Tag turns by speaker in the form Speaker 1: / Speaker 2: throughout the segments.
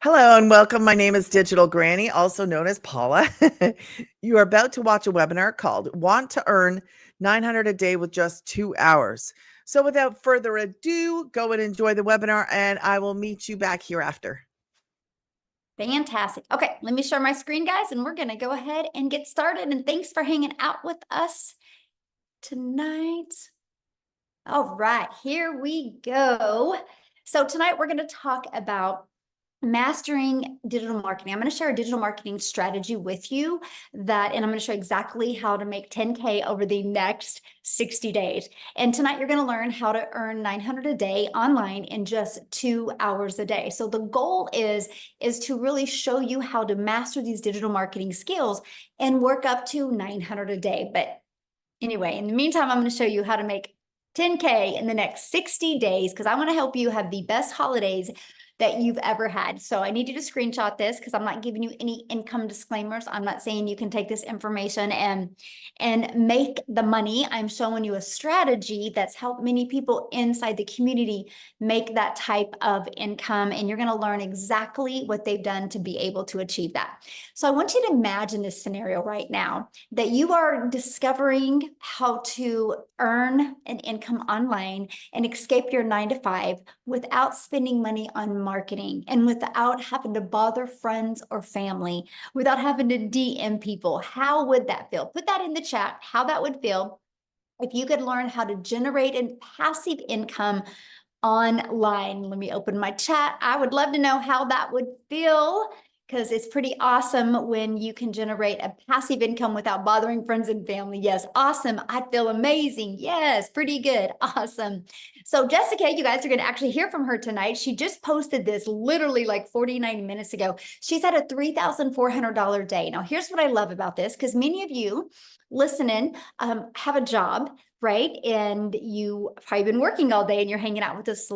Speaker 1: Hello and welcome. My name is Digital Granny, also known as Paula. You are about to watch a webinar called Want to Earn 900 a Day with Just 2 Hours. So without further ado, go and enjoy the webinar and I will meet you back here after.
Speaker 2: Fantastic. Okay, let me share my screen, guys, and we're going to go ahead and get started. And thanks for hanging out with us tonight. All right, here we go. So tonight we're going to talk about mastering digital marketing. I'm going to share a digital marketing strategy with you and I'm going to show exactly how to make 10K over the next 60 days. And tonight you're going to learn how to earn 900 a day online in just 2 hours a day. So the goal is to really show you how to master these digital marketing skills and work up to 900 a day. But anyway, in the meantime, I'm going to show you how to make 10K in the next 60 days because I want to help you have the best holidays that you've ever had. So I need you to screenshot this because I'm not giving you any income disclaimers. I'm not saying you can take this information and make the money. I'm showing you a strategy that's helped many people inside the community make that type of income. And you're going to learn exactly what they've done to be able to achieve that. So I want you to imagine this scenario right now that you are discovering how to earn an income online and escape your 9 to 5 without spending money on marketing and without having to bother friends or family, without having to DM people. How would that feel? Put that in the chat, how that would feel if you could learn how to generate a passive income online. Let me open my chat. I would love to know how that would feel because it's pretty awesome when you can generate a passive income without bothering friends and family. Yes, awesome. I feel amazing. Yes, pretty good. Awesome. So Jessica, you guys are going to actually hear from her tonight. She just posted this literally like 49 minutes ago. She's at a $3,400 day. Now, here's what I love about this, because many of you listening have a job, right? And you probably been working all day and you're hanging out with us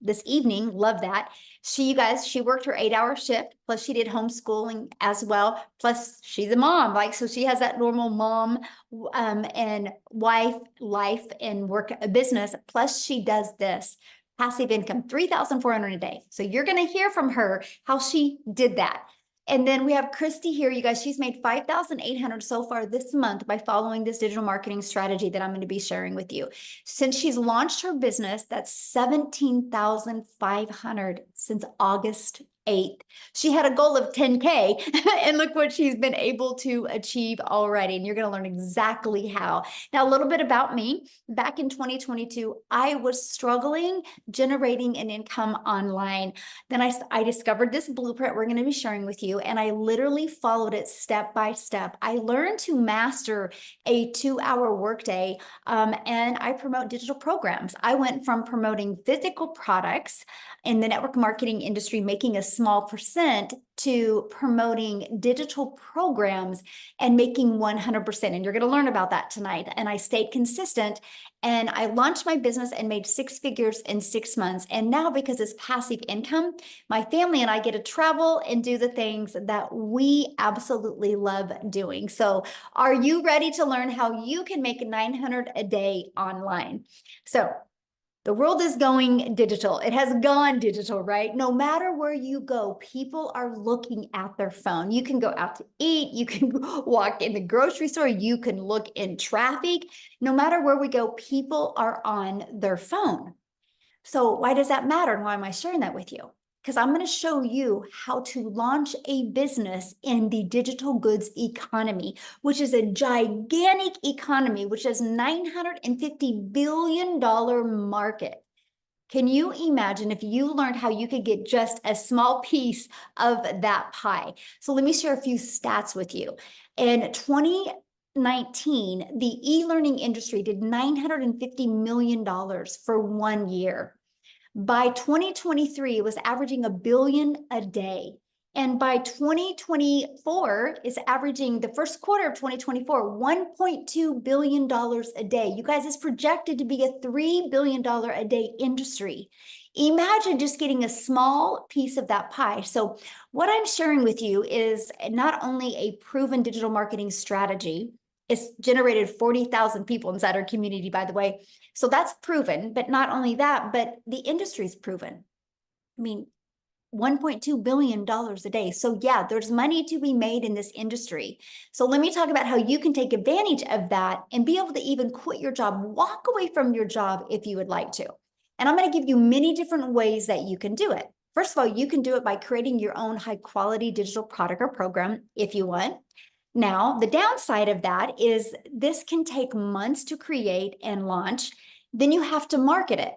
Speaker 2: this evening. Love that. She worked her 8-hour shift, plus she did homeschooling as well. Plus she's a mom, so she has that normal mom and wife life and work business. Plus she does this passive income, 3,400 a day. So you're going to hear from her how she did that. And then we have Christy here, you guys. She's made 5,800 so far this month by following this digital marketing strategy that I'm going to be sharing with you. Since she's launched her business, that's 17,500 since August 8th. She had a goal of 10K and look what she's been able to achieve already. And you're going to learn exactly how. Now, a little bit about me. Back in 2022, I was struggling generating an income online. Then I discovered this blueprint we're going to be sharing with you, and I literally followed it step by step. I learned to master a 2-hour workday, and I promote digital programs. I went from promoting physical products in the network marketing industry, making a small percent, to promoting digital programs and making 100%. And you're going to learn about that tonight. And I stayed consistent and I launched my business and made 6 figures in 6 months. And now, because it's passive income, my family and I get to travel and do the things that we absolutely love doing. So are you ready to learn how you can make 900 a day online? So the world is going digital. It has gone digital, right? No matter where you go, people are looking at their phone. You can go out to eat. You can walk in the grocery store. You can look in traffic. No matter where we go, people are on their phone. So why does that matter? And why am I sharing that with you? Because I'm going to show you how to launch a business in the digital goods economy, which is a gigantic economy, which is $950 billion market. Can you imagine if you learned how you could get just a small piece of that pie? So let me share a few stats with you. In 2019, the e-learning industry did $950 million for 1 year. By 2023, it was averaging $1 billion a day. And by 2024, it's averaging the first quarter of 2024, $1.2 billion a day. You guys, it's projected to be a $3 billion a day industry. Imagine just getting a small piece of that pie. So what I'm sharing with you is not only a proven digital marketing strategy. It's generated 40,000 people inside our community, by the way. So that's proven, but not only that, but the industry's proven. I mean, $1.2 billion a day. So yeah, there's money to be made in this industry. So let me talk about how you can take advantage of that and be able to even quit your job, walk away from your job if you would like to. And I'm going to give you many different ways that you can do it. First of all, you can do it by creating your own high quality digital product or program if you want. Now, the downside of that is this can take months to create and launch. Then you have to market it.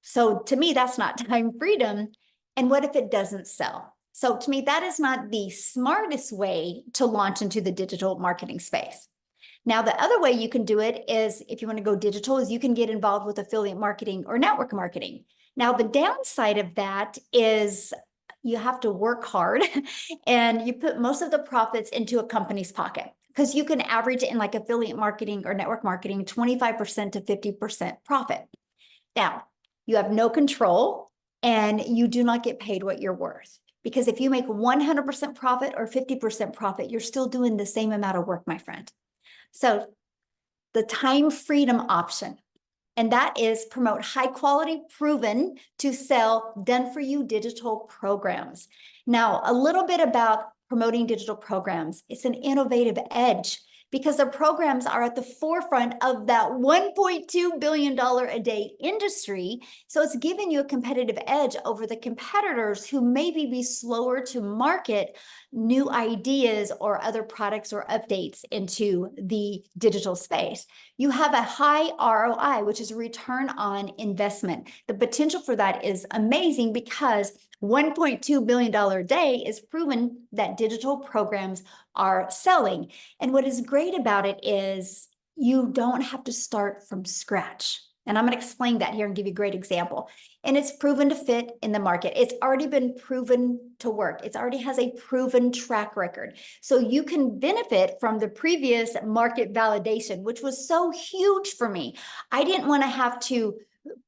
Speaker 2: So to me, that's not time freedom. And what if it doesn't sell? So to me, that is not the smartest way to launch into the digital marketing space. Now, the other way you can do it is, if you want to go digital, is you can get involved with affiliate marketing or network marketing. Now, the downside of that is you have to work hard and you put most of the profits into a company's pocket, because you can average in like affiliate marketing or network marketing 25% to 50% profit. Now, you have no control and you do not get paid what you're worth, because if you make 100% profit or 50% profit, you're still doing the same amount of work, my friend. So the time freedom option, and that is promote high quality, proven to sell, done for you digital programs. Now, a little bit about promoting digital programs. It's an innovative edge because the programs are at the forefront of that $1.2 billion a day industry. So it's giving you a competitive edge over the competitors who maybe be slower to market new ideas or other products or updates into the digital space. You have a high ROI, which is a return on investment. The potential for that is amazing because $1.2 billion a day is proven that digital programs are selling. And what is great about it is you don't have to start from scratch. And I'm going to explain that here and give you a great example. And it's proven to fit in the market. It's already been proven to work. It already has a proven track record. So you can benefit from the previous market validation, which was so huge for me. I didn't want to have to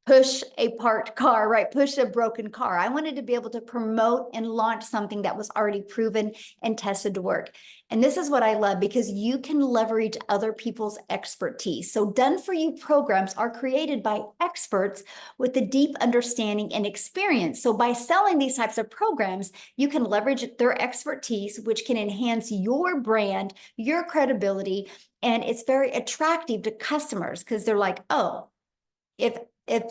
Speaker 2: push a parked car, right? Push a broken car. I wanted to be able to promote and launch something that was already proven and tested to work. And this is what I love, because you can leverage other people's expertise. So done for you programs are created by experts with a deep understanding and experience. So by selling these types of programs, you can leverage their expertise, which can enhance your brand, your credibility, and it's very attractive to customers because they're like, oh, if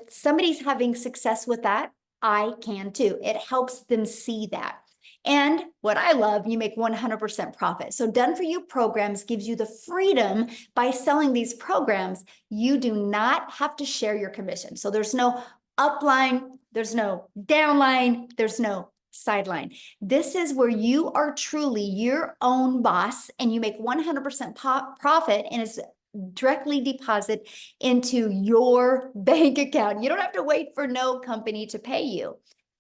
Speaker 2: somebody's having success with that, I can too. It helps them see that. And what I love, you make 100% profit. So done for you programs gives you the freedom by selling these programs. You do not have to share your commission. So there's no upline, there's no downline, there's no sideline. This is where you are truly your own boss and you make 100% profit, and it's directly deposit into your bank account. You don't have to wait for no company to pay you.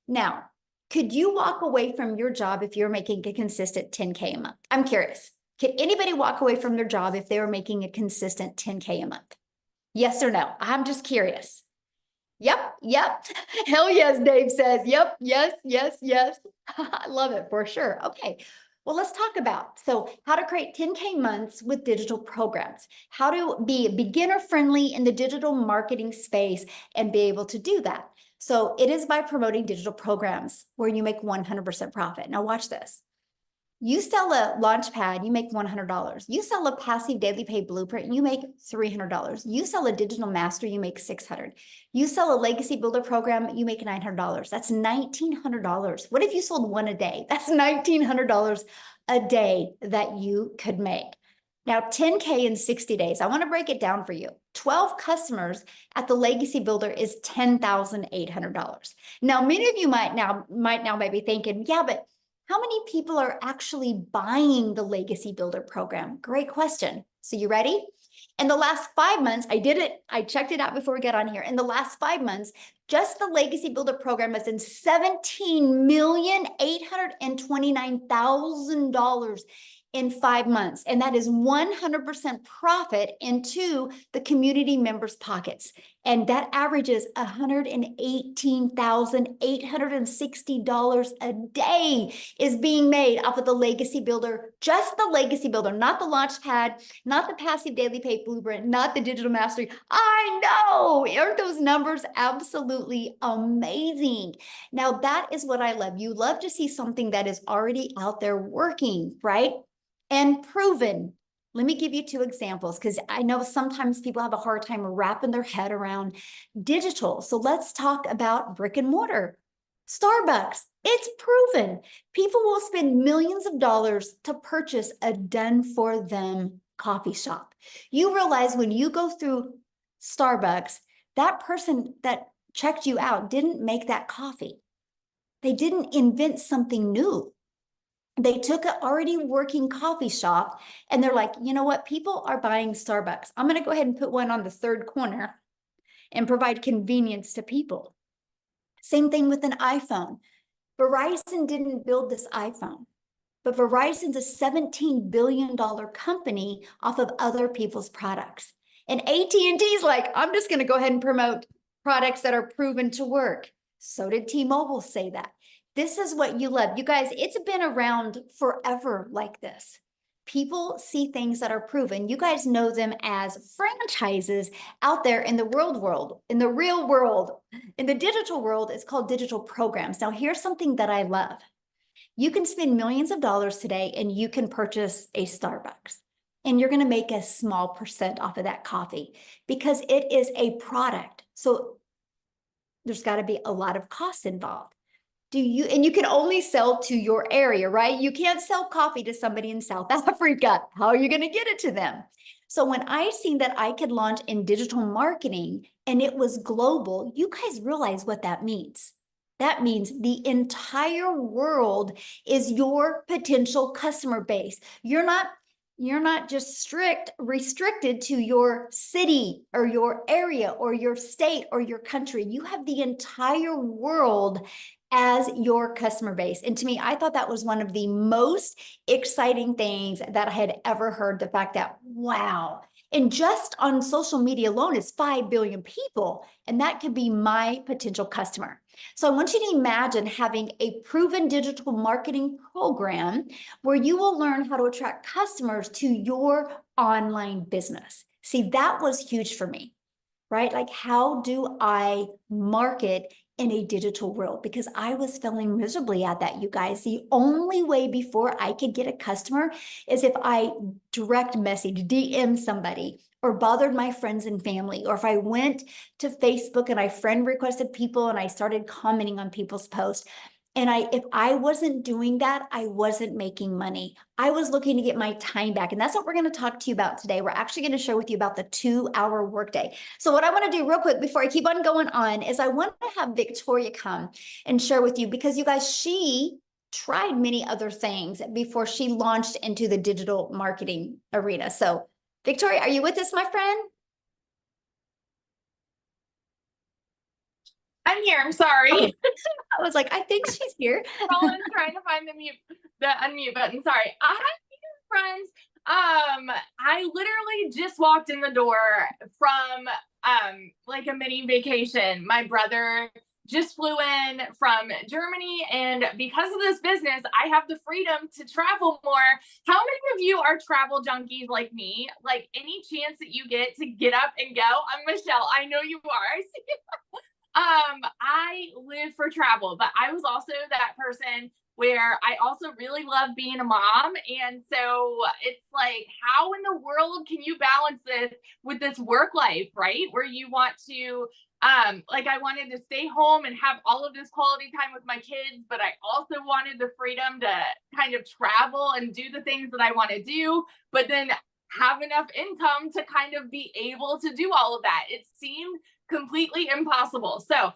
Speaker 2: Now, could you walk away from your job if you're making a consistent 10K a month? I'm curious. Could anybody walk away from their job if they were making a consistent 10K a month? Yes or no? I'm just curious. Yep. Hell yes, Dave says. Yep. Yes. I love it for sure. Okay. Well, let's talk about, so how to create 10K months with digital programs, how to be beginner friendly in the digital marketing space and be able to do that. So it is by promoting digital programs where you make 100% profit. Now watch this. You sell a launch pad, you make $100. You sell a passive daily pay blueprint, you make $300. You sell a digital master, you make $600. You sell a legacy builder program, you make $900. That's $1,900. What if you sold one a day? That's $1,900 a day that you could make. Now, 10K in 60 days. I want to break it down for you. 12 customers at the legacy builder is $10,800. Now, many of you might now be thinking, yeah, but how many people are actually buying the Legacy Builder program? Great question. So you ready? In the last 5 months, I did it. I checked it out before we get on here. In the last 5 months, just the Legacy Builder program has done $17,829,000 in 5 months. And that is 100% profit into the community members' pockets. And that averages $118,860 a day is being made off of the legacy builder, just the legacy builder, not the launchpad, not the passive daily pay blueprint, not the digital mastery. I know, aren't those numbers absolutely amazing? Now, that is what I love. You love to see something that is already out there working, right? And proven. Let me give you two examples because I know sometimes people have a hard time wrapping their head around digital. So let's talk about brick and mortar. Starbucks, it's proven. People will spend millions of dollars to purchase a done for them coffee shop. You realize when you go through Starbucks, that person that checked you out didn't make that coffee. They didn't invent something new. They took an already working coffee shop and they're like, you know what? People are buying Starbucks. I'm going to go ahead and put one on the third corner and provide convenience to people. Same thing with an iPhone. Verizon didn't build this iPhone, but Verizon's a $17 billion company off of other people's products. And AT&T's like, I'm just going to go ahead and promote products that are proven to work. So did T-Mobile say that. This is what you love. You guys, it's been around forever like this. People see things that are proven. You guys know them as franchises out there in the world, in the real world. In the digital world, it's called digital programs. Now, here's something that I love. You can spend millions of dollars today and you can purchase a Starbucks. And you're going to make a small percent off of that coffee because it is a product. So there's got to be a lot of costs involved. And you can only sell to your area, right? You can't sell coffee to somebody in South Africa. How are you going to get it to them? So when I seen that I could launch in digital marketing and it was global, you guys realize what that means. That means the entire world is your potential customer base. You're not just restricted to your city or your area or your state or your country. You have the entire world as your customer base. And to me, I thought that was one of the most exciting things that I had ever heard. The fact that, wow, and just on social media alone is 5 billion people, and that could be my potential customer. So I want you to imagine having a proven digital marketing program where you will learn how to attract customers to your online business. See, that was huge for me, right? Like, how do I market in a digital world? Because I was failing miserably at that, you guys. The only way before I could get a customer is if I direct message, DM somebody, or bothered my friends and family, or if I went to Facebook and I friend requested people and I started commenting on people's posts. And if I wasn't doing that, I wasn't making money. I was looking to get my time back. And that's what we're going to talk to you about today. We're actually going to share with you about the 2-hour workday. So what I want to do real quick before I keep on going on is I want to have Victoria come and share with you, because you guys, she tried many other things before she launched into the digital marketing arena. So Victoria, are you with us, my friend?
Speaker 3: I'm here. I'm sorry.
Speaker 2: I was like, I think she's here.
Speaker 3: Roland's trying to find the unmute button. Sorry. I have friends. I literally just walked in the door from like a mini vacation. My brother just flew in from Germany, and because of this business, I have the freedom to travel more. How many of you are travel junkies like me? Like, any chance that you get to get up and go? I'm Michelle. I know you are. I live for travel, but I was also that person where I also really love being a mom. And so it's like, how in the world can you balance this with this work life, right? Where you want to, like, I wanted to stay home and have all of this quality time with my kids, but I also wanted the freedom to kind of travel and do the things that I want to do, but then have enough income to kind of be able to do all of that. It seemed completely impossible. So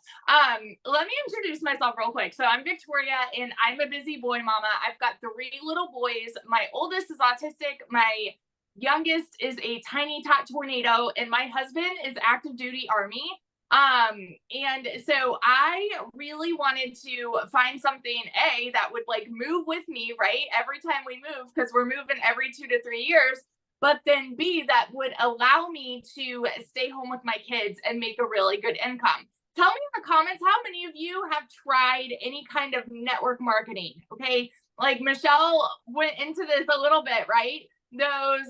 Speaker 3: let me introduce myself real quick. So I'm Victoria, and I'm a busy boy mama. I've got 3 little boys. My oldest is autistic. My youngest is a tiny tot tornado, and my husband is active duty Army. And so I really wanted to find something that would like move with me, right? Every time we move, because we're moving every 2 to 3 years. but then B, that would allow me to stay home with my kids and make a really good income. Tell me in the comments how many of you have tried any kind of network marketing. Okay, like Michelle went into this a little bit, right? Those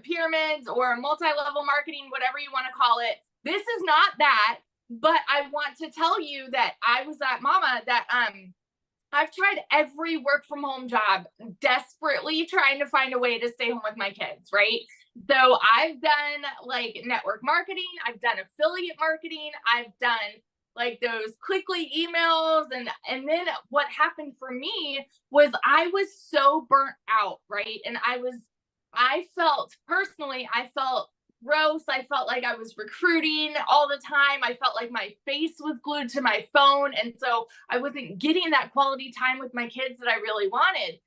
Speaker 3: pyramids or multi-level marketing, whatever you want to call it. This is not that, but I want to tell you that I was at Momma that I've tried every work from home job, desperately trying to find a way to stay home with my kids, right? So I've done like network marketing, I've done affiliate marketing, I've done like those quickly emails, and then what happened for me was I was so burnt out, right? And I felt personally, I felt gross. I felt like I was recruiting all the time. I felt like my face was glued to my phone. And so I wasn't getting that quality time with my kids that I really wanted.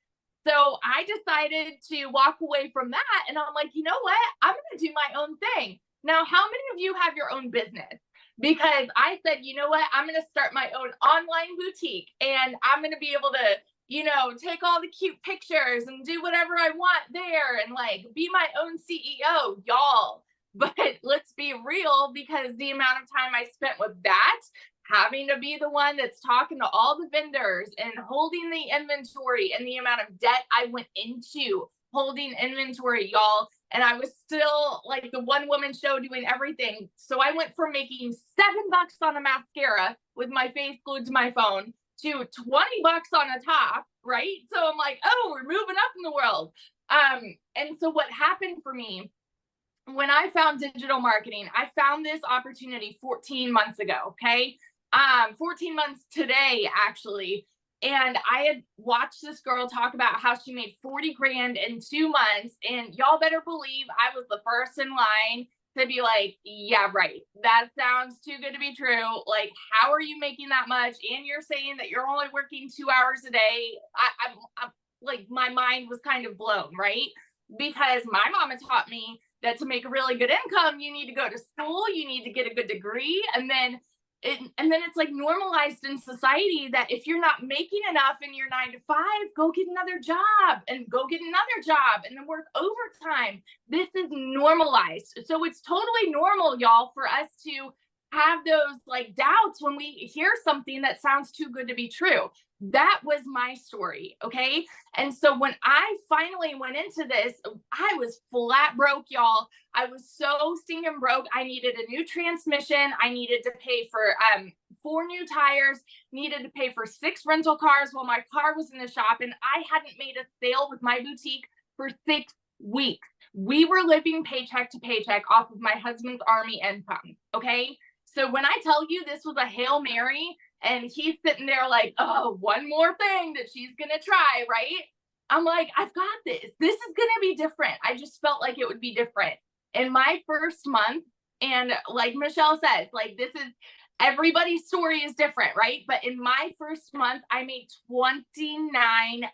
Speaker 3: So I decided to walk away from that. And I'm like, you know what? I'm going to do my own thing. Now, how many of you have your own business? Because I said, you know what? I'm going to start my own online boutique, and I'm going to be able to, you know, take all the cute pictures and do whatever I want there and like be my own CEO, y'all. But let's be real, because the amount of time I spent with that, having to be the one that's talking to all the vendors and holding the inventory, and the amount of debt I went into holding inventory, y'all. And I was still like the one woman show doing everything. So I went from making $7 on a mascara with my face glued to my phone to $20 on a top, right? So I'm like, oh, we're moving up in the world. And so what happened for me when I found digital marketing, I found this opportunity 14 months ago. Okay. 14 months today, actually. And I had watched this girl talk about how she made 40 grand in 2 months. And y'all better believe I was the first in line to be like, yeah, right. That sounds too good to be true. Like, how are you making that much? And you're saying that you're only working 2 hours a day. I'm like, my mind was kind of blown, right? Because my mama taught me that to make a really good income, you need to go to school, you need to get a good degree, and then it's like normalized in society that if you're not making enough in your 9 to 5, go get another job and go get another job and then work overtime. This is normalized. So it's totally normal, y'all, for us to have those like doubts when we hear something that sounds too good to be true. That was my story. Okay. And so when I finally went into this, I was flat broke, y'all. I was so stinking broke. I needed a new transmission. I needed to pay for 4 new tires, needed to pay for 6 rental cars while my car was in the shop. And I hadn't made a sale with my boutique for 6 weeks. We were living paycheck to paycheck off of my husband's army income. Okay. So when I tell you this was a Hail Mary, and he's sitting there like, oh, one more thing that she's going to try, right? I'm like, I've got this. This is going to be different. I just felt like it would be different. In my first month, and like Michelle says, like this is, everybody's story is different, right? But in my first month, I made $29,000.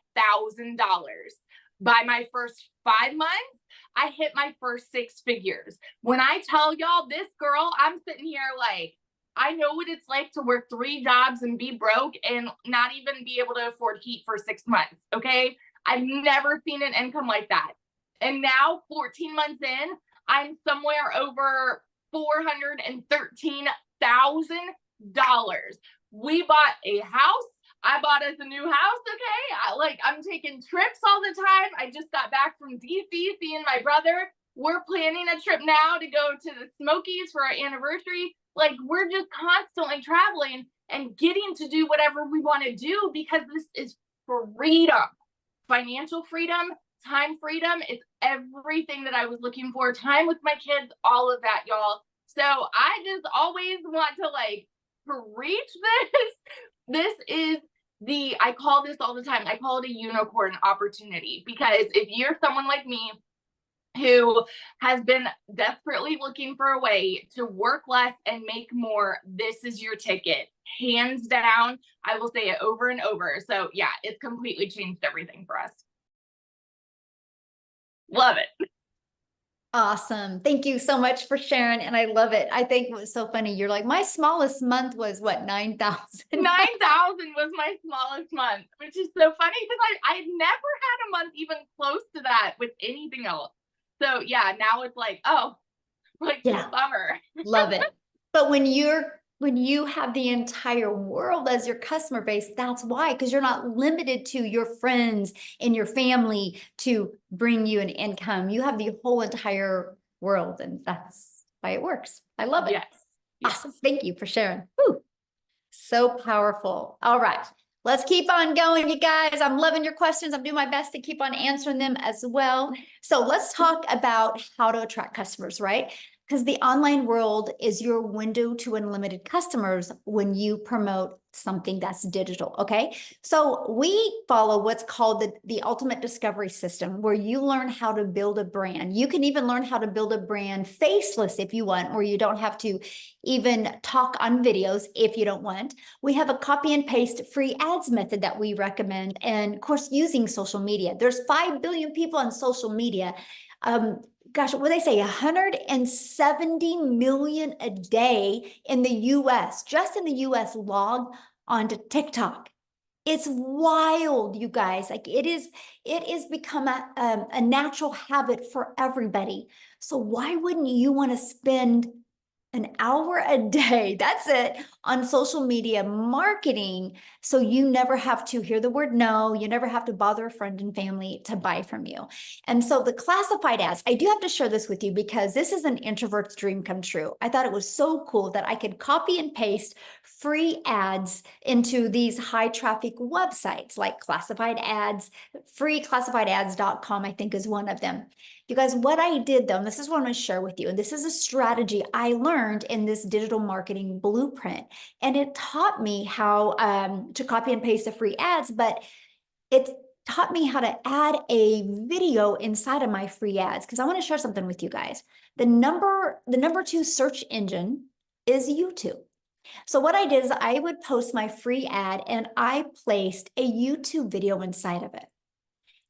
Speaker 3: By my first 5 months, I hit my first 6 figures. When I tell y'all this girl, I'm sitting here like, I know what it's like to work 3 jobs and be broke and not even be able to afford heat for 6 months. Okay. I've never seen an income like that. And now 14 months in, I'm somewhere over $413,000. We bought a house. I bought us a new house. Okay. I'm taking trips all the time. I just got back from DC seeing my brother. We're planning a trip now to go to the Smokies for our anniversary. Like, we're just constantly traveling and getting to do whatever we want to do, because this is freedom, financial freedom, time freedom. It's everything that I was looking for. Time with my kids, all of that, y'all. So I just always want to like preach this. This is I call this all the time. I call it a unicorn opportunity, because if you're someone like me who has been desperately looking for a way to work less and make more, this is your ticket. Hands down. I will say it over and over. So yeah, it's completely changed everything for us. Love it.
Speaker 2: Awesome. Thank you so much for sharing. And I love it. I think it was so funny. You're like, my smallest month was what, 9,000?
Speaker 3: 9,000 was my smallest month, which is so funny because I never had a month even close to that with anything else. So yeah, now it's like, oh, like
Speaker 2: Yeah.
Speaker 3: bummer.
Speaker 2: Love it. But when you have the entire world as your customer base, that's why, because you're not limited to your friends and your family to bring you an income. You have the whole entire world, and that's why it works. I love it.
Speaker 3: Yes. Yes.
Speaker 2: Awesome. Thank you for sharing. Whew. So powerful. All right. Let's keep on going, you guys. I'm loving your questions. I'm doing my best to keep on answering them as well. So let's talk about how to attract customers, right? Because the online world is your window to unlimited customers when you promote something that's digital, okay? So we follow what's called the ultimate discovery system, where you learn how to build a brand. You can even learn how to build a brand faceless if you want, or you don't have to even talk on videos if you don't want. We have a copy and paste free ads method that we recommend, and of course, using social media. There's 5 billion people on social media. Gosh, what do they say? 170 million a day in the US, just in the US, log onto TikTok. It's wild, you guys. Like it is become a natural habit for everybody. So why wouldn't you want to spend an hour a day, that's it, on social media marketing, so you never have to hear the word no, you never have to bother a friend and family to buy from you. And so the classified ads, I do have to share this with you because this is an introvert's dream come true. I thought it was so cool that I could copy and paste free ads into these high traffic websites like classified ads. Freeclassifiedads.com, I think, is one of them. You guys, what I did though, and this is what I'm going to share with you, and this is a strategy I learned in this digital marketing blueprint, and it taught me how to copy and paste the free ads, but it taught me how to add a video inside of my free ads, because I want to share something with you guys. The number 2 search engine is YouTube. So what I did is I would post my free ad and I placed a YouTube video inside of it.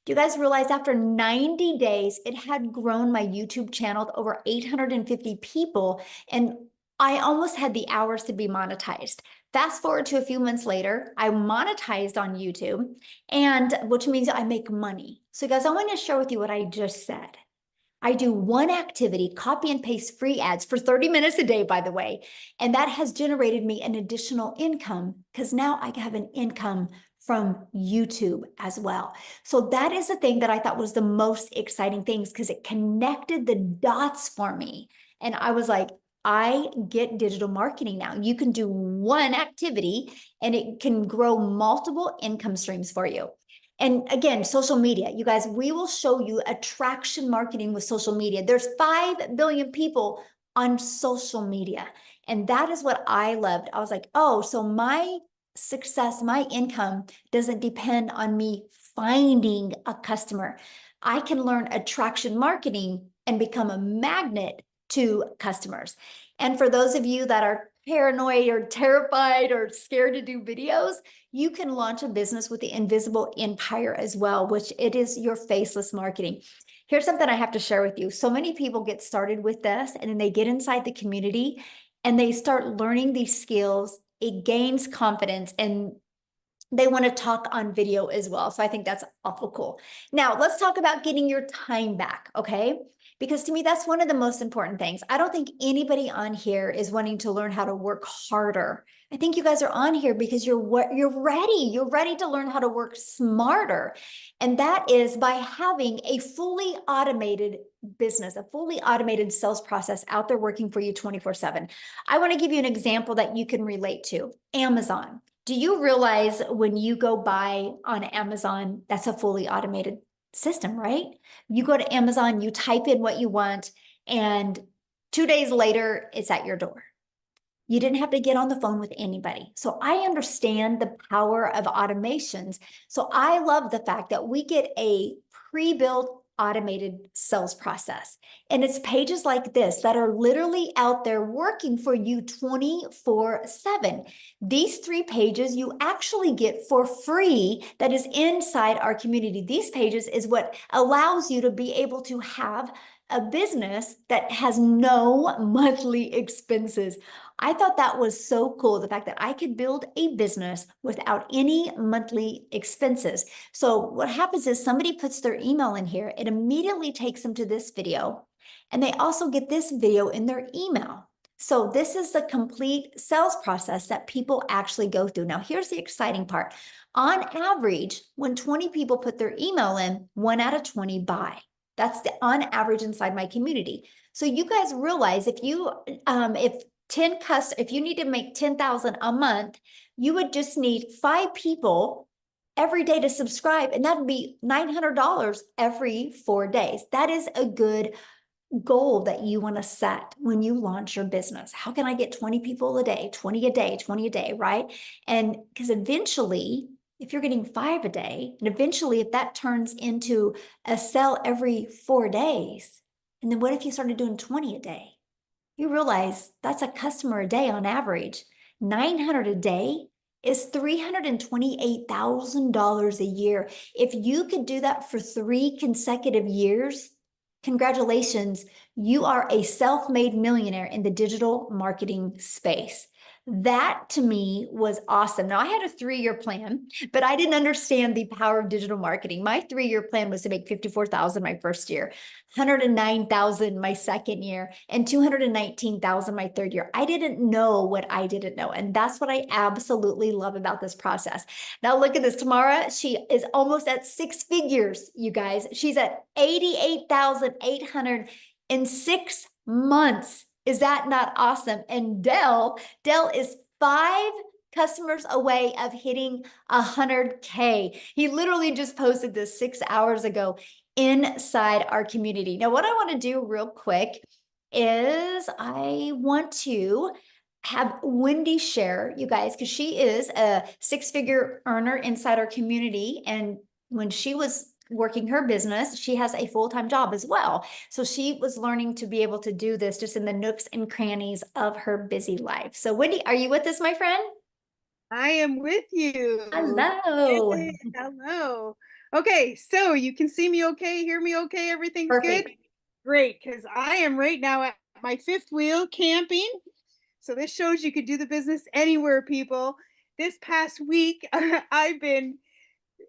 Speaker 2: Do you guys realize after 90 days, it had grown my YouTube channel to over 850 people, and I almost had the hours to be monetized. Fast forward to a few months later, I monetized on YouTube, and which means I make money. So guys, I want to share with you what I just said. I do one activity, copy and paste free ads for 30 minutes a day, by the way, and that has generated me an additional income, because now I have an income from YouTube as well. So that is the thing that I thought was the most exciting things, because it connected the dots for me. And I was like, I get digital marketing now. You can do one activity and it can grow multiple income streams for you. And again, social media, you guys, we will show you attraction marketing with social media. There's 5 billion people on social media. And that is what I loved. I was like, oh, so my success, my income doesn't depend on me finding a customer. I can learn attraction marketing and become a magnet to customers. And for those of you that are paranoid or terrified or scared to do videos, you can launch a business with the invisible empire as well, which it is your faceless marketing. Here's something I have to share with you. So many people get started with this and then they get inside the community and they start learning these skills. It gains confidence and they want to talk on video as well. So I think that's awful cool. Now let's talk about getting your time back, okay? Because to me, that's one of the most important things. I don't think anybody on here is wanting to learn how to work harder. I think you guys are on here because you're ready. You're ready to learn how to work smarter. And that is by having a fully automated business, a fully automated sales process out there working for you 24/7. I want to give you an example that you can relate to. Amazon. Do you realize when you go buy on Amazon, that's a fully automated system, right? You go to Amazon, you type in what you want, and 2 days later, it's at your door. You didn't have to get on the phone with anybody. So I understand the power of automations. So I love the fact that we get a pre-built automated sales process. And it's pages like this that are literally out there working for you 24/7. These 3 pages you actually get for free that is inside our community. These pages is what allows you to be able to have a business that has no monthly expenses. I thought that was so cool, the fact that I could build a business without any monthly expenses. So what happens is somebody puts their email in here, it immediately takes them to this video, and they also get this video in their email. So this is the complete sales process that people actually go through. Now, here's the exciting part. On average, when 20 people put their email in, 1 out of 20 buy. That's the on average inside my community. So you guys realize if you if you need to make 10,000 a month, you would just need 5 people every day to subscribe, and that would be $900 every 4 days. That is a good goal that you want to set when you launch your business. How can I get 20 people a day, 20 a day, 20 a day, right? And because eventually, if you're getting 5 a day, and eventually if that turns into a sale every 4 days, and then what if you started doing 20 a day? You realize that's a customer a day on average. 900 a day is $328,000 a year. If you could do that for 3 consecutive years, congratulations, you are a self-made millionaire in the digital marketing space. That to me was awesome. Now I had a 3-year plan, but I didn't understand the power of digital marketing. My 3-year plan was to make 54,000 my first year, 109,000 my second year, and 219,000 my third year. I didn't know what I didn't know. And that's what I absolutely love about this process. Now look at this. Tamara, she is almost at 6 figures, you guys. She's at 88,800 in 6 months. Is that not awesome? And Dell is 5 customers away of hitting 100K. He literally just posted this 6 hours ago inside our community. Now, what I want to do real quick is I want to have Wendy share, you guys, because she is a 6-figure earner inside our community. And when she was working her business, she has a full-time job as well. So she was learning to be able to do this just in the nooks and crannies of her busy life. So Wendy, are you with us, my friend?
Speaker 4: I am with you.
Speaker 2: Hello.
Speaker 4: Yay, hello. Okay, so you can see me okay, hear me okay, everything's
Speaker 2: Perfect.
Speaker 4: good? Great, because I am right now at my 5th wheel camping. So this shows you could do the business anywhere, people. This past week, I've been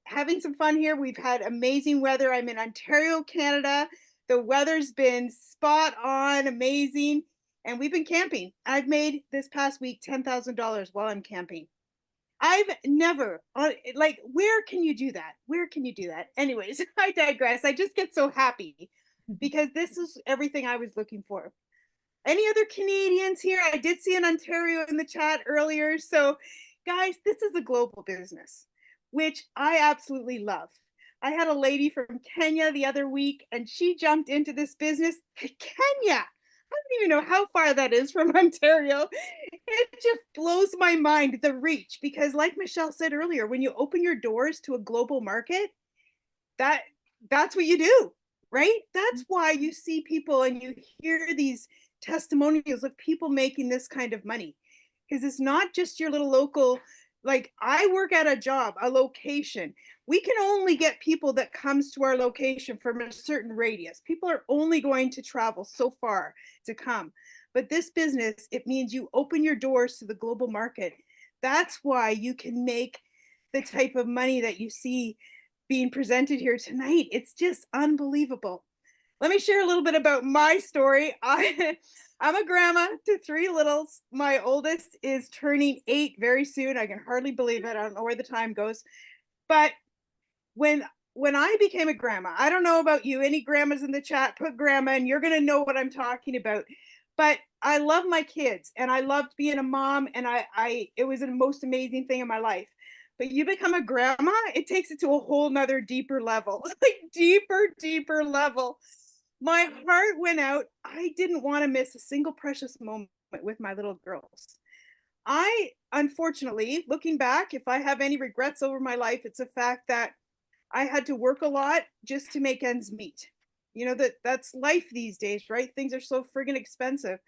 Speaker 4: having some fun here. We've had amazing weather. I'm in Ontario, Canada. The weather's been spot on, amazing. And we've been camping. I've made this past week $10,000 while I'm camping. I've never, like, where can you do that? Where can you do that? Anyways, I digress. I just get so happy because this is everything I was looking for. Any other Canadians here? I did see an Ontario in the chat earlier. So guys, this is a global business, which I absolutely love. I had a lady from Kenya the other week and she jumped into this business. Kenya, I don't even know how far that is from Ontario. It just blows my mind, the reach, because like Michelle said earlier, when you open your doors to a global market, that's what you do, right? That's why you see people and you hear these testimonials of people making this kind of money, because it's not just your little local. Like, I work at a job, a location. We can only get people that comes to our location from a certain radius. People are only going to travel so far to come. But this business, it means you open your doors to the global market. That's why you can make the type of money that you see being presented here tonight. It's just unbelievable. Let me share a little bit about my story. I'm a grandma to 3 littles. My oldest is turning 8 very soon. I can hardly believe it. I don't know where the time goes. But when I became a grandma, I don't know about you, any grandmas in the chat, put grandma and you're going to know what I'm talking about. But I love my kids and I loved being a mom, and it was the most amazing thing in my life. But you become a grandma, it takes it to a whole nother deeper level, like deeper level. My heart went out. I didn't want to miss a single precious moment with my little girls. Unfortunately, looking back, if I have any regrets over my life, it's the fact that I had to work a lot just to make ends meet. You know, that's life these days, right? Things are so friggin' expensive.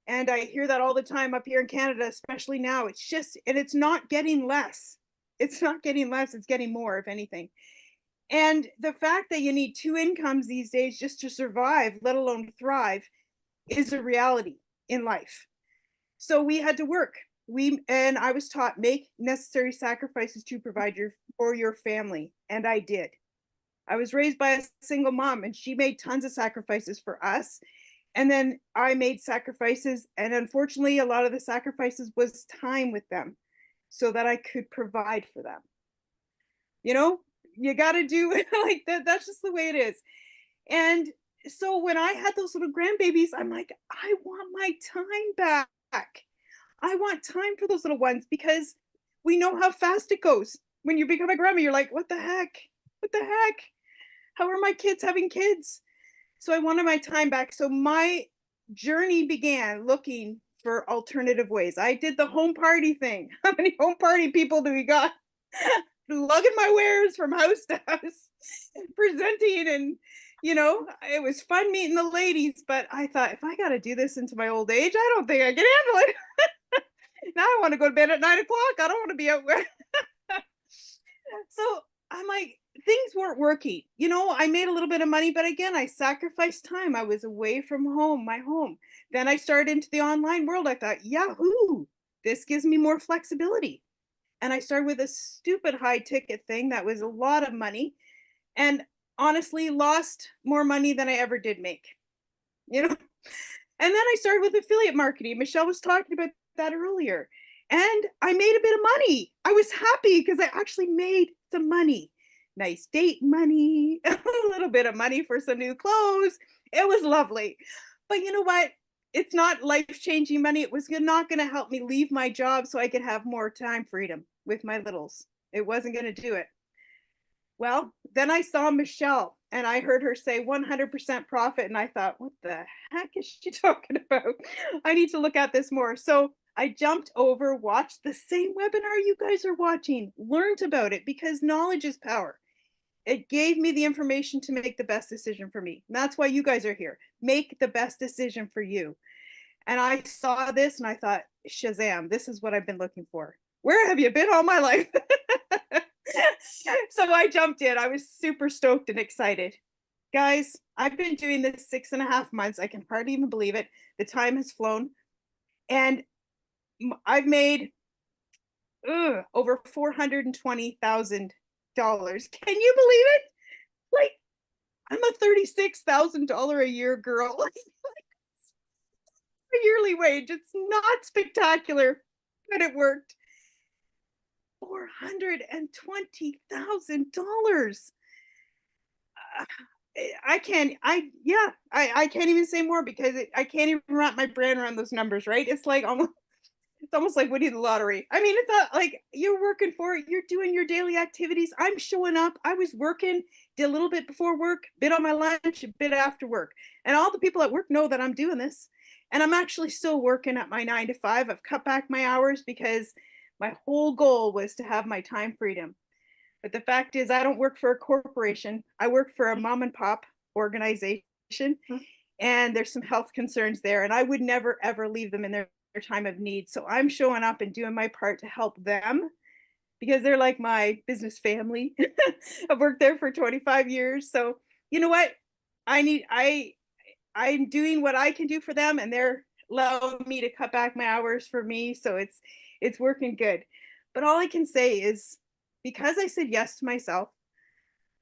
Speaker 4: And I hear that all the time up here in Canada, especially now. It's just, and it's not getting less. It's not getting less, it's getting more, if anything. And the fact that you need 2 incomes these days just to survive, let alone thrive, is a reality in life. So we had to work. And I was taught, make necessary sacrifices to provide for your family. And I did. I was raised by a single mom, and she made tons of sacrifices for us. And then I made sacrifices. And unfortunately, a lot of the sacrifices was time with them so that I could provide for them. You know, you got to do it like that. That's just the way it is. And so when I had those little grandbabies, I'm like, I want my time back. I want time for those little ones, because we know how fast it goes. When you become a grandma, you're like, what the heck? What the heck? How are my kids having kids? So I wanted my time back. So my journey began looking for alternative ways. I did the home party thing. How many home party people do we got? Lugging my wares from house to house, presenting, and it was fun meeting the ladies, but I thought, if I got to do this into my old age, I don't think I can handle it. Now I want to go to bed at 9 o'clock. I don't want to be out where. So I'm like, things weren't working. I made a little bit of money, but again, I sacrificed time. I was away from home, my home. Then I started into the online world. I thought, Yahoo, this gives me more flexibility. And I started with a stupid high ticket thing that was a lot of money, and honestly lost more money than I ever did make. And then I started with affiliate marketing. Michelle was talking about that earlier. And I made a bit of money. I was happy because I actually made some money. Nice date money, a little bit of money for some new clothes. It was lovely. But you know what? It's not life-changing money. It was not going to help me leave my job so I could have more time freedom with my littles. It wasn't going to do it. Well, then I saw Michelle and I heard her say 100% profit. And I thought, what the heck is she talking about? I need to look at this more. So I jumped over, watched the same webinar you guys are watching, learned about it, because knowledge is power. It gave me the information to make the best decision for me. And that's why you guys are here. Make the best decision for you. And I saw this and I thought, Shazam, this is what I've been looking for. Where have you been all my life? So I jumped in. I was super stoked and excited. Guys, I've been doing this 6.5 months. I can hardly even believe it. The time has flown. And I've made over $420,000. Can you believe it? Like, I'm a $36,000 a year girl. A yearly wage. It's not spectacular, but it worked. $420,000. I can't even say more, because I can't even wrap my brain around those numbers, right? It's almost like winning the lottery. I mean, it's not like you're working for it. You're doing your daily activities. I'm showing up. I was working, did a little bit before work, bit on my lunch, a bit after work. And all the people at work know that I'm doing this. And I'm actually still working at my 9 to 5. I've cut back my hours because my whole goal was to have my time freedom. But the fact is, I don't work for a corporation. I work for a mom and pop organization. And there's some health concerns there. And I would never, ever leave them in their time of need. So I'm showing up and doing my part to help them, because they're like my business family. I've worked there for 25 years. So you know what? I'm doing what I can do for them, and they're allowing me to cut back my hours for me. So it's working good. But all I can say is, because I said yes to myself,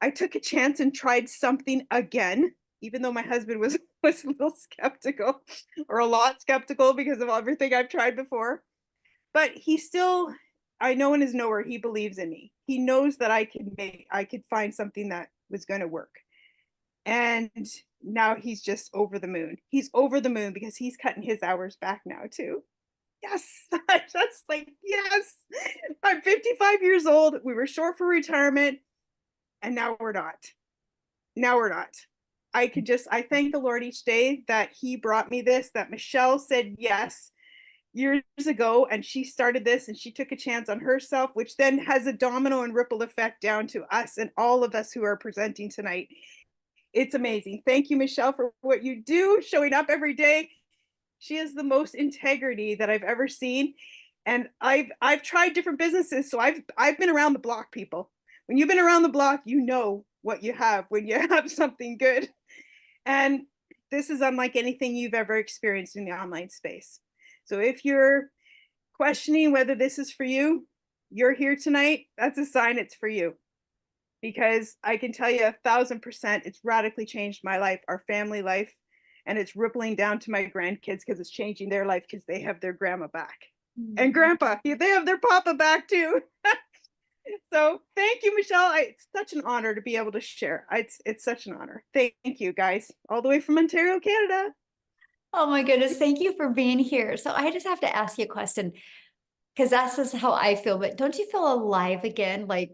Speaker 4: I took a chance and tried something again, even though my husband was a little skeptical, or a lot skeptical, because of everything I've tried before. But he still, I know in his knower, he believes in me. He knows that I could find something that was going to work. And now he's just over the moon. He's over the moon because he's cutting his hours back now too. Yes, just like, yes, I'm 55 years old. We were short for retirement, and now we're not. Now we're not. I thank the Lord each day that he brought me this, that Michelle said yes years ago, and she started this, and she took a chance on herself, which then has a domino and ripple effect down to us and all of us who are presenting tonight. It's amazing. Thank you, Michelle, for what you do, showing up every day. She has the most integrity that I've ever seen. And I've tried different businesses. So I've been around the block, people. When you've been around the block, you know what you have when you have something good. And this is unlike anything you've ever experienced in the online space. So if you're questioning whether this is for you, you're here tonight, that's a sign it's for you. Because I can tell you 1000%, it's radically changed my life, our family life, and it's rippling down to my grandkids because it's changing their life because they have their grandma back. And grandpa, they have their papa back too. So thank you, Michelle. It's such an honor to be able to share. It's such an honor. Thank you, guys, all the way from Ontario, Canada.
Speaker 2: Oh my goodness, thank you for being here. So I just have to ask you a question, because that's just how I feel. But don't you feel alive again? Like,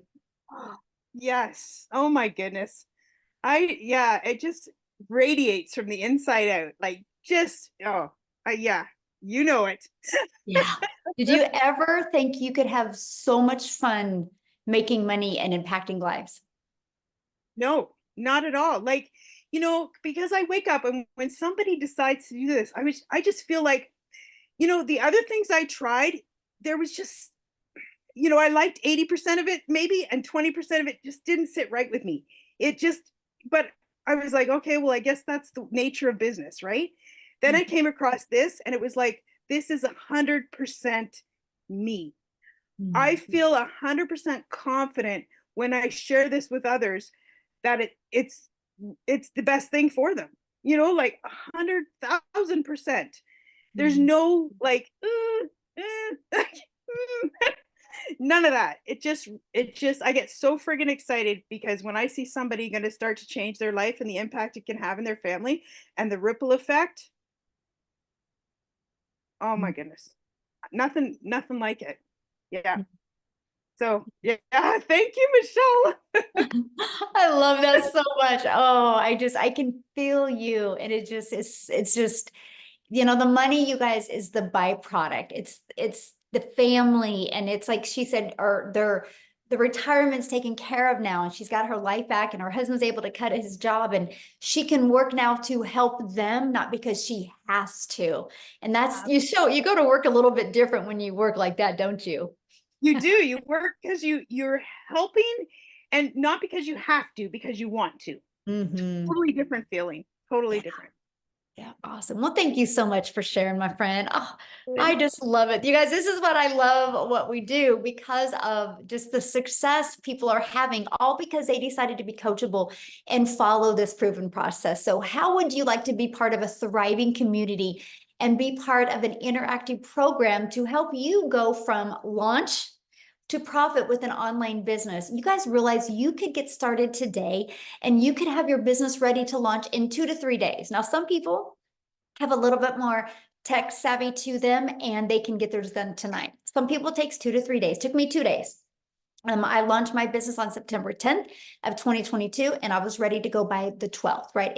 Speaker 4: Oh, yes. Oh my goodness. Yeah, it just radiates from the inside out. Like just, yeah, you know it.
Speaker 2: yeah. Did you ever think you could have so much fun making money and impacting lives?
Speaker 4: No, not at all. Like, because I wake up and when somebody decides to do this, I just feel like, the other things I tried, there was just, I liked 80% of it maybe, and 20% of it just didn't sit right with me. But I was like, okay, well, I guess that's the nature of business, right? Then I came across this and it was like, this is 100% me. I feel 100% confident when I share this with others that it's the best thing for them. Like 100,000%. There's no like, none of that. I get so friggin' excited because when I see somebody going to start to change their life and the impact it can have in their family and the ripple effect, oh my goodness, nothing like it. Yeah. So yeah, thank you, Michelle.
Speaker 2: I love that so much. Oh, I can feel you. And it's just, the money, you guys, is the byproduct. It's the family. And it's like she said, or the retirement's taken care of now, and she's got her life back, and her husband's able to cut his job, and she can work now to help them, not because she has to. And that's, you go to work a little bit different when you work like that, don't you?
Speaker 4: You do. You work because you're helping, and not because you have to, because you want to. Totally different feeling. Totally different.
Speaker 2: Yeah, awesome. Well, thank you so much for sharing, my friend. Oh, I just love it. You guys, this is what I love what we do, because of just the success people are having, all because they decided to be coachable and follow this proven process. So how would you like to be part of a thriving community and be part of an interactive program to help you go from launch to profit with an online business? You guys realize you could get started today and you could have your business ready to launch in 2 to 3 days. Now, some people have a little bit more tech savvy to them and they can get theirs done tonight. Some people it takes 2 to 3 days. It took me 2 days. I launched my business on September 10th of 2022, and I was ready to go by the 12th, right?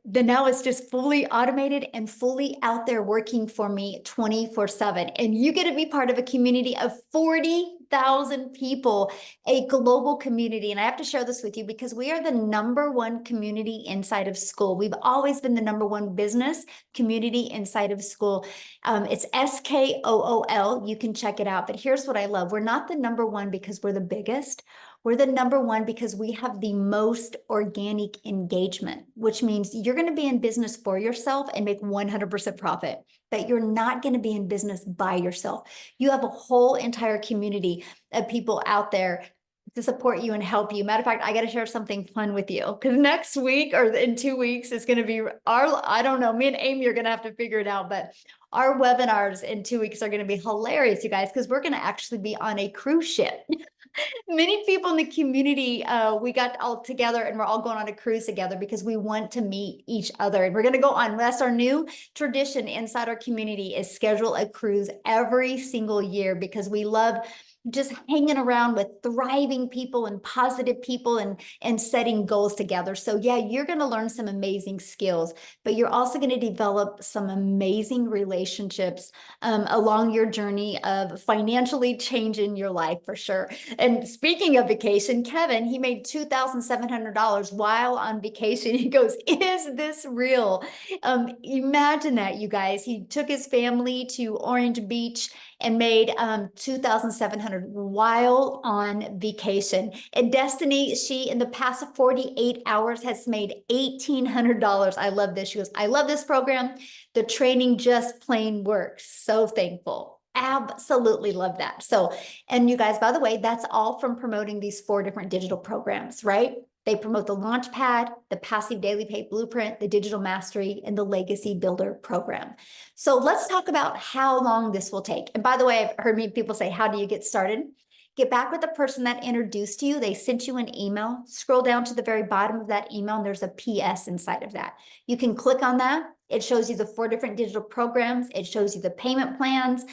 Speaker 2: Now it's just fully automated and fully out there working for me 24/7. And you get to be part of a community of 40,000 people, a global community. And I have to share this with you because we are the #1 community inside of school. We've always been the #1 business community inside of school. It's SKOOL. You can check it out. But here's what I love. We're not the #1 because we're the biggest. We're the #1 because we have the most organic engagement, which means you're going to be in business for yourself and make 100% profit, but you're not going to be in business by yourself. You have a whole entire community of people out there to support you and help you. Matter of fact, I got to share something fun with you, because next week or in 2 weeks is going to be I don't know, me and Amy are going to have to figure it out, but our webinars in 2 weeks are going to be hilarious, you guys, because we're going to actually be on a cruise ship. Many people in the community, we got all together and we're all going on a cruise together because we want to meet each other. And we're going to go on. That's our new tradition inside our community, is schedule a cruise every single year, because we love just hanging around with thriving people and positive people and setting goals together. So yeah, you're going to learn some amazing skills, but you're also going to develop some amazing relationships along your journey of financially changing your life, for sure. And speaking of vacation, Kevin, he made $2,700 while on vacation. He goes, "Is this real?" Imagine that, you guys. He took his family to Orange Beach and made 2,700 while on vacation. And Destiny, she in the past 48 hours has made $1,800. I love this. She goes, I love this program. The training just plain works. So thankful. Absolutely love that. So, and you guys, by the way, that's all from promoting these 4 different digital programs, right? They promote the Launchpad, the Passive Daily Pay Blueprint, the Digital Mastery, and the Legacy Builder program. So let's talk about how long this will take. And by the way, I've heard many people say, how do you get started? Get back with the person that introduced you. They sent you an email. Scroll down to the very bottom of that email, and there's a PS inside of that. You can click on that. It shows you the 4 different digital programs. It shows you the payment plans.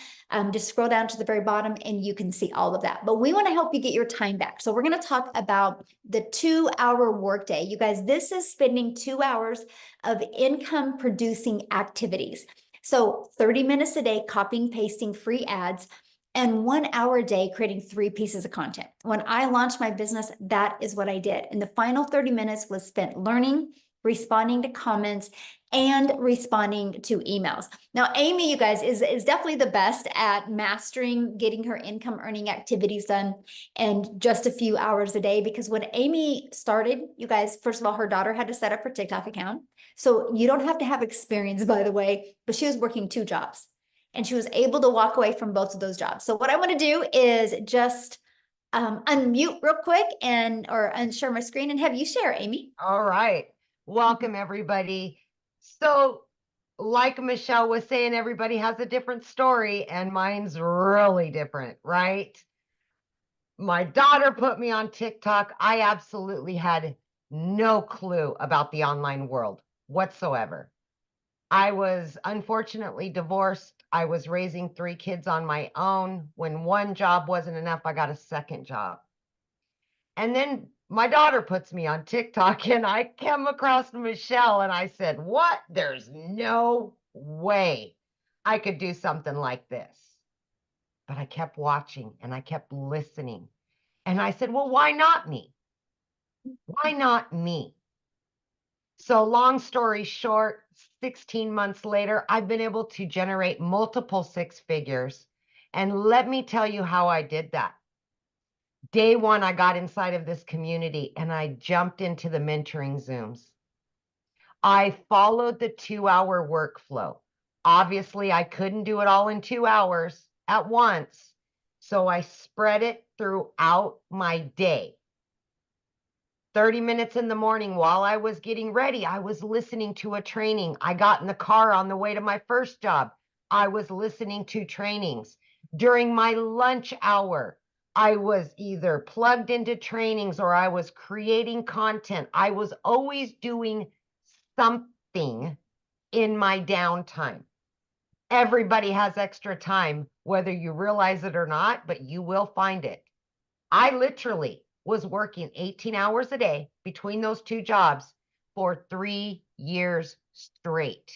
Speaker 2: Just scroll down to the very bottom and you can see all of that. But we want to help you get your time back. So we're going to talk about the 2-hour workday. You guys, this is spending 2 hours of income producing activities. So 30 minutes a day, copying, pasting free ads, and 1 hour a day creating 3 pieces of content. When I launched my business, that is what I did. And the final 30 minutes was spent learning, responding to comments, and responding to emails. Now, Amy, you guys, is definitely the best at mastering getting her income earning activities done in just a few hours a day, because when Amy started, you guys, first of all, her daughter had to set up her TikTok account. So you don't have to have experience, by the way, but she was working 2 jobs and she was able to walk away from both of those jobs. So what I want to do is just unmute real quick or unshare my screen and have you share, Amy.
Speaker 5: All right. Welcome, everybody. So, like Michelle was saying, everybody has a different story, and mine's really different, right? My daughter put me on TikTok. I absolutely had no clue about the online world whatsoever. I was unfortunately divorced. I was raising 3 kids on my own. When one job wasn't enough, I got a second job. And then my daughter puts me on TikTok and I came across Michelle and I said, what? There's no way I could do something like this. But I kept watching and I kept listening. And I said, well, why not me? Why not me? So long story short, 16 months later, I've been able to generate multiple 6 figures. And let me tell you how I did that. Day one, I got inside of this community and I jumped into the mentoring Zooms. I followed the 2-hour workflow. Obviously, I couldn't do it all in 2 hours at once. So I spread it throughout my day. 30 minutes in the morning while I was getting ready, I was listening to a training. I got in the car on the way to my first job. I was listening to trainings. During my lunch hour, I was either plugged into trainings or I was creating content. I was always doing something in my downtime. Everybody has extra time, whether you realize it or not, but you will find it. I literally was working 18 hours a day between those 2 jobs for 3 years straight.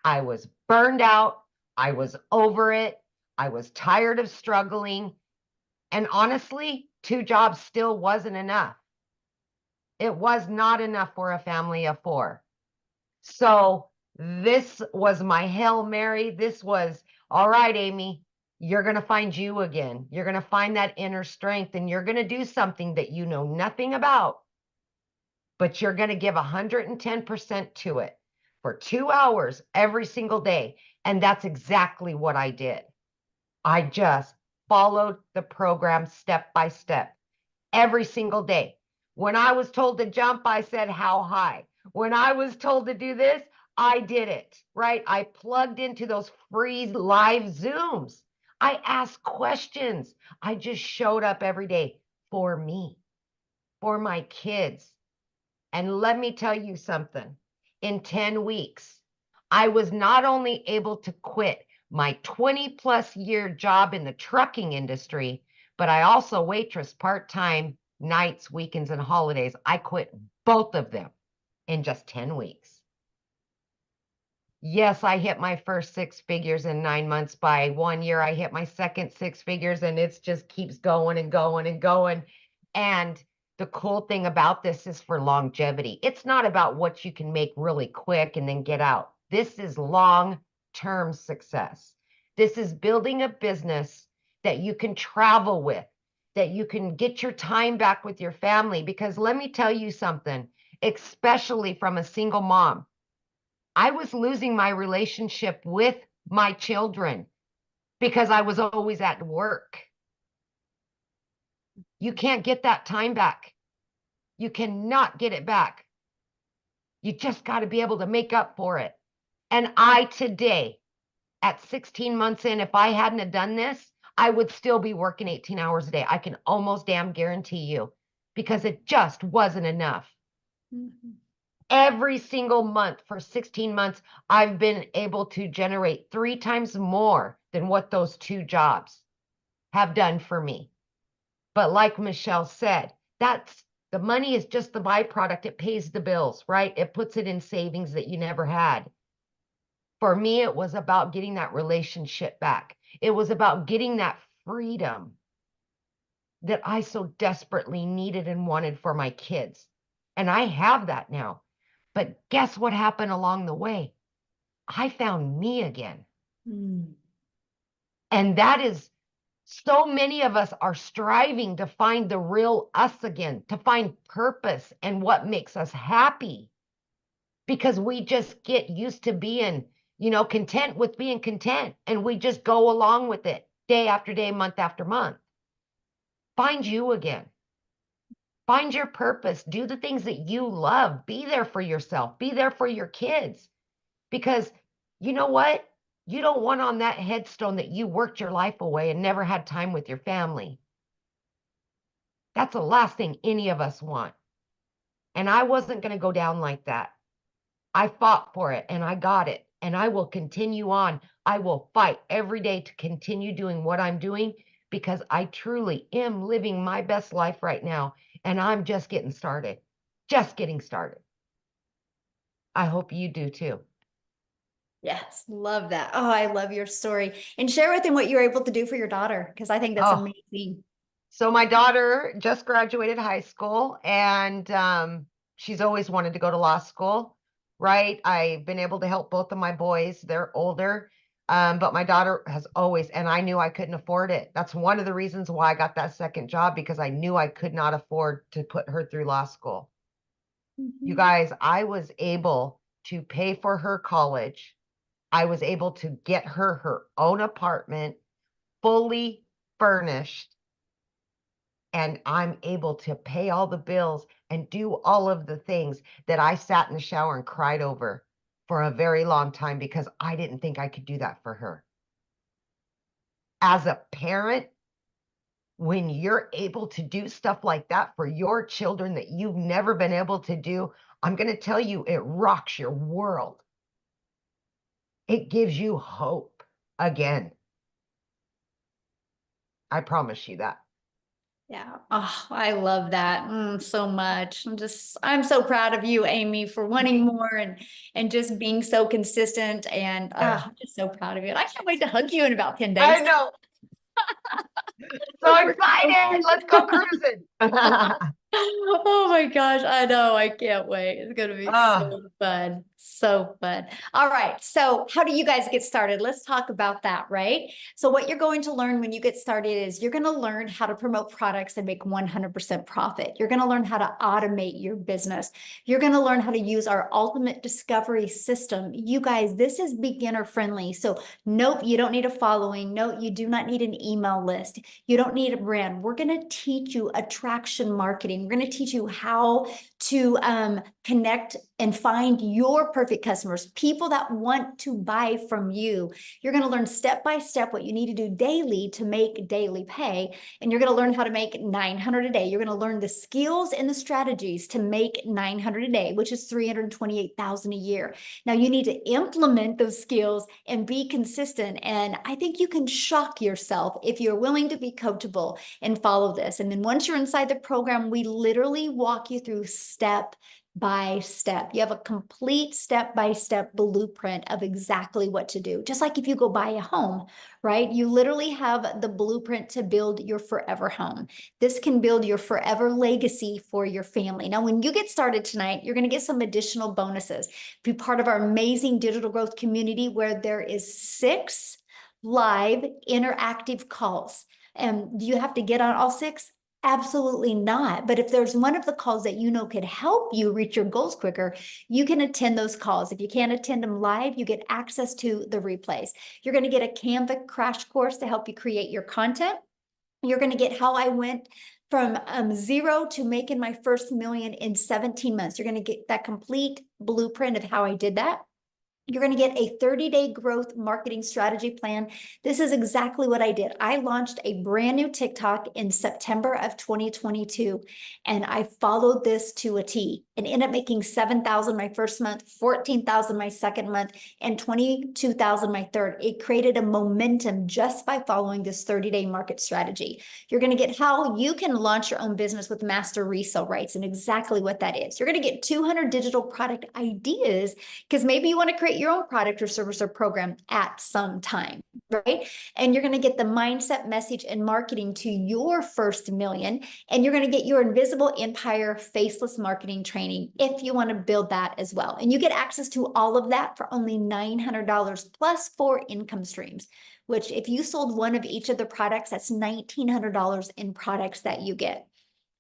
Speaker 5: I was burned out. I was over it. I was tired of struggling. And honestly, 2 jobs still wasn't enough. It was not enough for a family of 4. So this was my Hail Mary. This was, all right, Amy, you're going to find you again. You're going to find that inner strength and you're going to do something that you know nothing about, but you're going to give 110% to it for 2 hours every single day. And that's exactly what I did. I just followed the program step by step every single day. When I was told to jump, I said, how high? When I was told to do this, I did it, right? I plugged into those free live Zooms. I asked questions. I just showed up every day for me, for my kids. And let me tell you something. In 10 weeks, I was not only able to quit my 20+ year job in the trucking industry, but I also waitress part-time, nights, weekends, and holidays. I quit both of them in just 10 weeks. Yes, I hit my first 6 figures in 9 months. By 1 year, I hit my second 6 figures, and it just keeps going and going and going. And the cool thing about this is for longevity. It's not about what you can make really quick and then get out. This is long-term success. This is building a business that you can travel with, that you can get your time back with your family. Because let me tell you something, especially from a single mom, I was losing my relationship with my children because I was always at work. You can't get that time back. You cannot get it back. You just got to be able to make up for it. And I today, at 16 months in, if I hadn't have done this, I would still be working 18 hours a day. I can almost damn guarantee you, because it just wasn't enough.
Speaker 2: Mhm.
Speaker 5: Every single month for 16 months, I've been able to generate 3 times more than what those 2 jobs have done for me. But like Michelle said, the money is just the byproduct. It pays the bills, right? It puts it in savings that you never had. For me, it was about getting that relationship back. It was about getting that freedom that I so desperately needed and wanted for my kids. And I have that now. But guess what happened along the way? I found me again.
Speaker 2: Mm.
Speaker 5: And that is, so many of us are striving to find the real us again, to find purpose and what makes us happy. Because we just get used to being, content with being content. And we just go along with it day after day, month after month. Find you again. Find your purpose. Do the things that you love. Be there for yourself. Be there for your kids. Because you know what? You don't want on that headstone that you worked your life away and never had time with your family. That's the last thing any of us want. And I wasn't going to go down like that. I fought for it and I got it. And I will continue on. I will fight every day to continue doing what I'm doing, because I truly am living my best life right now. And I'm just getting started. Just getting started. I hope you do too.
Speaker 2: Yes, love that. Oh, I love your story. And share with them what you were able to do for your daughter, because I think that's
Speaker 5: Oh.
Speaker 2: amazing.
Speaker 5: So my daughter just graduated high school, and she's always wanted to go to law school, right? I've been able to help both of my boys. They're older, but my daughter has always, and I knew I couldn't afford it. That's one of the reasons why I got that second job, because I knew I could not afford to put her through law school. You guys, I was able to pay for her college. I was able to get her own apartment, fully furnished. And I'm able to pay all the bills and do all of the things that I sat in the shower and cried over for a very long time, because I didn't think I could do that for her. As a parent, when you're able to do stuff like that for your children that you've never been able to do, I'm going to tell you, it rocks your world. It gives you hope again. I promise you that.
Speaker 2: Yeah. Oh, I love that so much. I'm so proud of you, Amy, for wanting more and just being so consistent. And I'm just so proud of you. And I can't wait to hug you in about 10 days.
Speaker 5: I know. So excited. Let's go cruising.
Speaker 2: Oh my gosh, I know. I can't wait. It's going to be so fun. So fun. All right. So how do you guys get started? Let's talk about that, right? So what you're going to learn when you get started is you're going to learn how to promote products and make 100% profit. You're going to learn how to automate your business. You're going to learn how to use our ultimate discovery system. You guys, this is beginner friendly. So nope, you don't need a following. No, you do not need an email list. You don't need a brand. We're going to teach you attraction marketing. We're going to teach you how to connect and find your perfect customers, people that want to buy from you. You're going to learn step by step what you need to do daily to make daily pay. And you're going to learn how to make 900 a day. You're going to learn the skills and the strategies to make 900 a day, which is 328,000 a year. Now you need to implement those skills and be consistent. And I think you can shock yourself if you're willing to be coachable and follow this. And then once you're inside the program, we literally walk you through step by step. You have a complete step-by-step blueprint of exactly what to do. Just like if you go buy a home, right? You literally have the blueprint to build your forever home. This can build your forever legacy for your family. Now, when you get started tonight, you're going to get some additional bonuses. Be part of our amazing digital growth community where there is 6 live interactive calls. And do you have to get on all 6? Absolutely not. But if there's one of the calls that you know could help you reach your goals quicker, you can attend those calls. If you can't attend them live, you get access to the replays. You're going to get a Canva crash course to help you create your content. You're going to get how I went from 0 to making my first million in 17 months. You're going to get that complete blueprint of how I did that. You're going to get a 30-day growth marketing strategy plan. This is exactly what I did. I launched a brand new TikTok in September of 2022, and I followed this to a T and ended up making 7,000 my first month, 14,000 my second month, and 22,000 my third. It created a momentum just by following this 30-day market strategy. You're going to get how you can launch your own business with master resale rights and exactly what that is. You're going to get 200 digital product ideas because maybe you want to create your own product or service or program at some time, right? And you're going to get the mindset, message, and marketing to your first million. And you're going to get your invisible empire faceless marketing training if you want to build that as well. And you get access to all of that for only $900 plus 4 income streams, which if you sold one of each of the products, that's $1,900 in products that you get.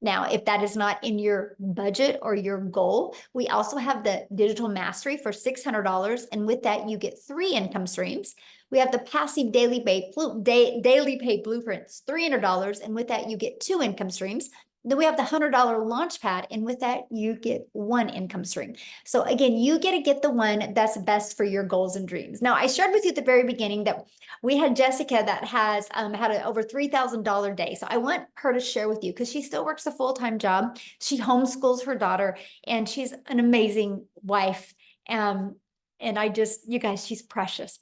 Speaker 2: Now, if that is not in your budget or your goal, we also have the digital mastery for $600. And with that, you get 3 income streams. We have the passive daily pay blueprints, $300. And with that, you get 2 income streams. Then we have the $100 launch pad. And with that, you get 1 income stream. So again, you get to get the one that's best for your goals and dreams. Now, I shared with you at the very beginning that we had Jessica that has had an over $3,000 day. So I want her to share with you because she still works a full-time job. She homeschools her daughter and she's an amazing wife. And I just, you guys, she's precious.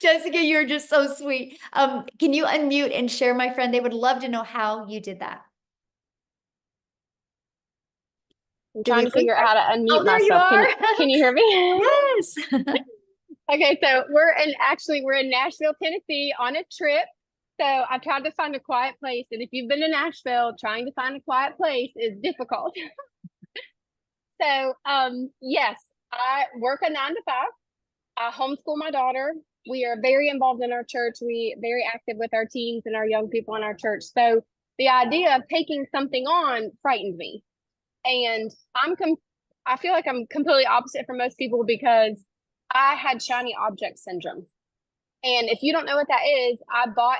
Speaker 2: Jessica, you're just so sweet. Can you unmute and share, my friend? They would love to know how you did that.
Speaker 6: I'm trying to figure out how to unmute
Speaker 2: there
Speaker 6: myself.
Speaker 2: you are.
Speaker 6: Can you hear me?
Speaker 2: Yes.
Speaker 6: Okay, so we're in Nashville, Tennessee on a trip. So I tried to find a quiet place. And if you've been to Nashville, trying to find a quiet place is difficult. So yes, I work a 9 to 5. I homeschool my daughter. We are very involved in our church. We very active with our teens and our young people in our church. So the idea of taking something on frightened me. And I feel like I'm completely opposite from most people because I had shiny object syndrome. And if you don't know what that is, I bought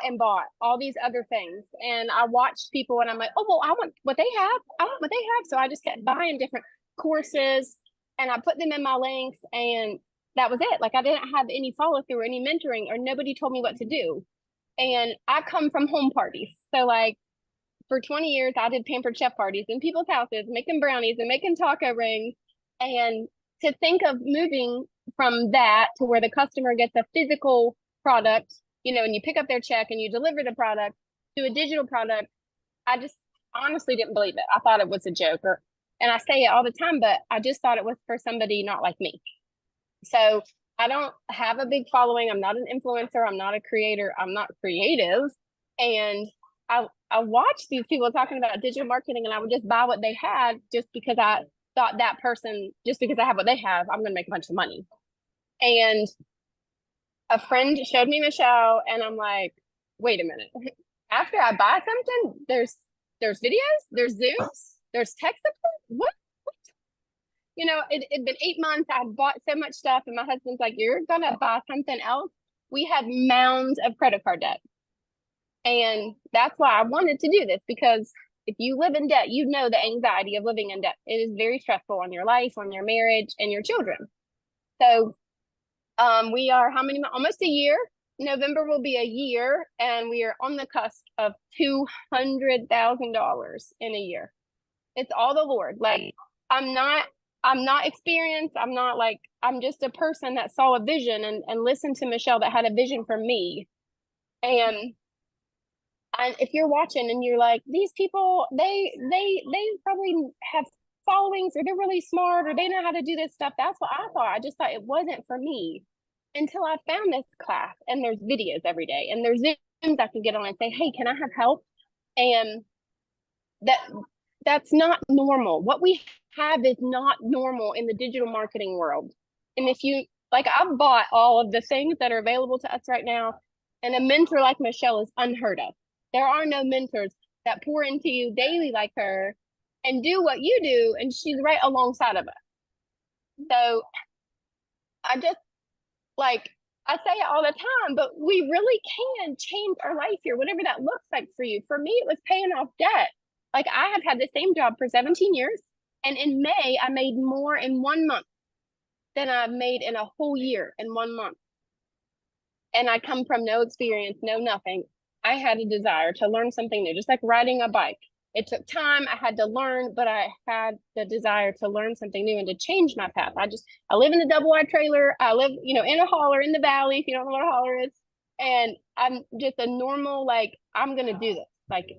Speaker 6: all these other things. And I watched people and I'm like, oh, well, I want what they have. I want what they have. So I just kept buying different courses and I put them in my links and that was it. Like I didn't have any follow through or any mentoring or nobody told me what to do. And I come from home parties. So like for 20 years, I did pampered chef parties in people's houses, making brownies and making taco rings. And to think of moving from that to where the customer gets a physical product, you know, and you pick up their check and you deliver the product to a digital product, I just honestly didn't believe it. I thought it was a joke, and I say it all the time, but I just thought it was for somebody not like me. So I don't have a big following. I'm not an influencer. I'm not a creator. I'm not creative. And I watched these people talking about digital marketing and I would just buy what they had just because I thought that person, just because I have what they have, I'm going to make a bunch of money. And a friend showed me Michelle and I'm like, wait a minute. After I buy something, there's videos, there's Zooms, there's tech support. What? You know, it'd been 8 months. I had bought so much stuff and my husband's like, you're going to buy something else. We had mounds of credit card debt. And that's why I wanted to do this, because if you live in debt, you know the anxiety of living in debt. It is very stressful on your life, on your marriage, and your children. So we are almost a year. November will be a year, and we are on the cusp of $200,000 in a year. It's all the Lord. Like I'm not experienced. I'm just a person that saw a vision and listened to Michelle that had a vision for me. And if you're watching and you're like, these people, they probably have followings or they're really smart or they know how to do this stuff. That's what I thought. I just thought it wasn't for me until I found this class and there's videos every day and there's Zooms I can get on and say, hey, can I have help? And that's not normal. What we have is not normal in the digital marketing world. And if you, like, I've bought all of the things that are available to us right now. And a mentor like Michelle is unheard of. There are no mentors that pour into you daily like her and do what you do, and she's right alongside of us. So I just, like, I say it all the time, but we really can change our life here, whatever that looks like for you. For me, it was paying off debt. Like, I have had the same job for 17 years, and in May, I made more in 1 month than I've made in a whole year in 1 month. And I come from no experience, no nothing. I had a desire to learn something new, just like riding a bike. It took time, I had to learn, but I had the desire to learn something new and to change my path. I live in a double wide trailer. I live, in a holler in the valley, if you don't know what a holler is. And I'm just a normal, like, I'm gonna do this. Like,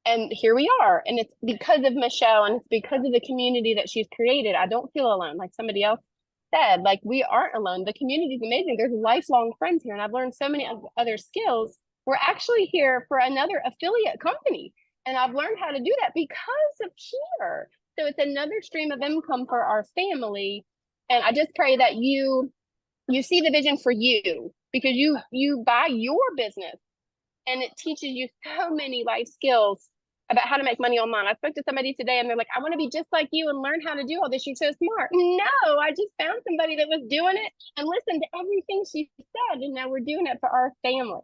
Speaker 6: and here we are. And it's because of Michelle, and it's because of the community that she's created. I don't feel alone, like somebody else said. Like, we aren't alone. The community is amazing. There's lifelong friends here, and I've learned so many other skills. We're actually here for another affiliate company, and I've learned how to do that because of here. So it's another stream of income for our family. And I just pray that you see the vision for you, because you buy your business, and it teaches you so many life skills about how to make money online. I spoke to somebody today, and they're like, I want to be just like you and learn how to do all this. You're so smart. No, I just found somebody that was doing it and listened to everything she said, and now we're doing it for our family.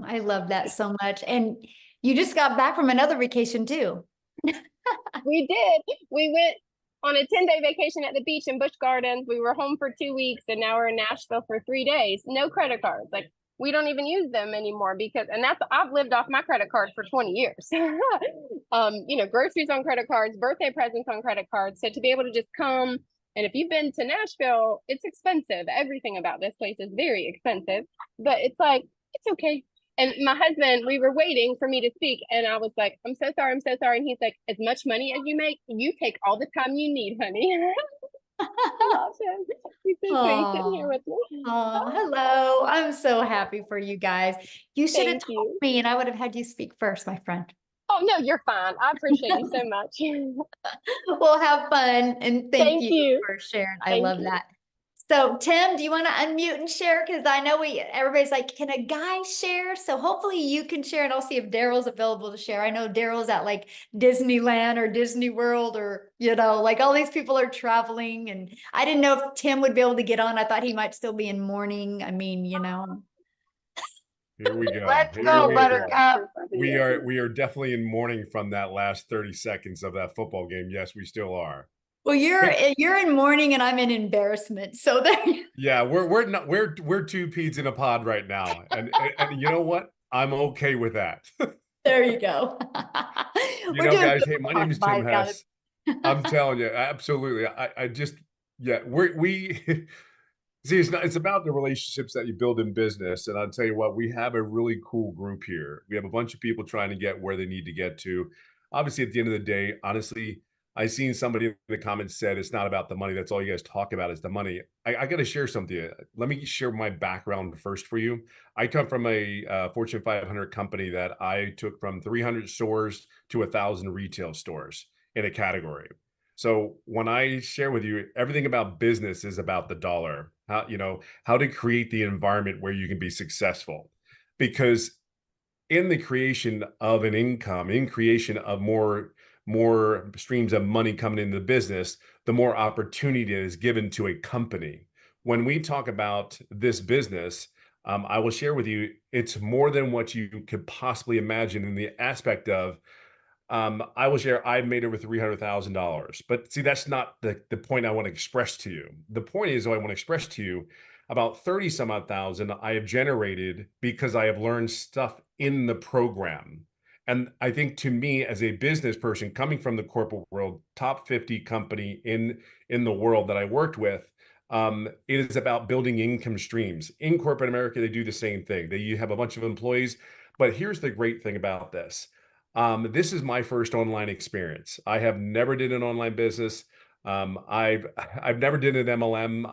Speaker 2: I love that so much. And you just got back from another vacation too.
Speaker 6: We did. We went on a 10-day vacation at the beach in Busch Gardens. We were home for 2 weeks, and now we're in Nashville for 3 days. No credit cards. Like, we don't even use them anymore, because, and I've lived off my credit card for 20 years. Groceries on credit cards, birthday presents on credit cards. So to be able to just come, and if you've been to Nashville, it's expensive. Everything about this place is very expensive, but it's like, it's okay. And my husband, we were waiting for me to speak, and I was like, I'm so sorry. And he's like, as much money as you make, you take all the time you need, honey. I love him. He's so sweet sitting here with me.
Speaker 2: Oh, hello. I'm so happy for you guys. You should have
Speaker 6: Thank
Speaker 2: told
Speaker 6: you.
Speaker 2: me, and I would have had you speak first, my friend.
Speaker 6: Oh, no, you're fine. I appreciate you so much.
Speaker 2: We'll have fun, and thank
Speaker 6: Thank
Speaker 2: you
Speaker 6: you.
Speaker 2: for sharing. I
Speaker 6: Thank
Speaker 2: love
Speaker 6: you.
Speaker 2: that. So Tim, do you want to unmute and share? Because I know everybody's like, can a guy share? So hopefully you can share, and I'll see if Daryl's available to share. I know Daryl's at like Disneyland or Disney World, or, like all these people are traveling, and I didn't know if Tim would be able to get on. I thought he might still be in mourning. I mean,
Speaker 7: Here we go.
Speaker 5: Let's
Speaker 7: Here
Speaker 5: go,
Speaker 7: we
Speaker 5: Buttercup.
Speaker 7: We are definitely in mourning from that last 30 seconds of that football game. Yes, we still are.
Speaker 2: Well, you're in mourning, and I'm in embarrassment. So there.
Speaker 7: Yeah, we're two peas in a pod right now, and you know what? I'm okay with that.
Speaker 2: There you go.
Speaker 7: Guys. Hey, my name is Tim Hess. I'm telling you, absolutely. We see, it's about the relationships that you build in business, and I'll tell you what, we have a really cool group here. We have a bunch of people trying to get where they need to get to. Obviously, at the end of the day, honestly, I seen somebody in the comments said it's not about the money. That's all you guys talk about is the money. I got to share something. Let me share my background first for you. I come from a Fortune 500 company that I took from 300 stores to 1,000 retail stores in a category. So when I share with you, everything about business is about the dollar. How to create the environment where you can be successful. Because in the creation of an income, in creation of more streams of money coming into the business, the more opportunity is given to a company. When we talk about this business, I will share with you, it's more than what you could possibly imagine in the aspect of, I will share, I've made over $300,000, but see, that's not the point I want to express to you. The point is, I want to express to you about 30 some odd thousand I have generated because I have learned stuff in the program. And I think, to me, as a business person coming from the corporate world, top 50 company in the world that I worked with, it is about building income streams. In corporate America, they do the same thing. You have a bunch of employees, but here's the great thing about this. This is my first online experience. I have never did an online business. I've never did an MLM.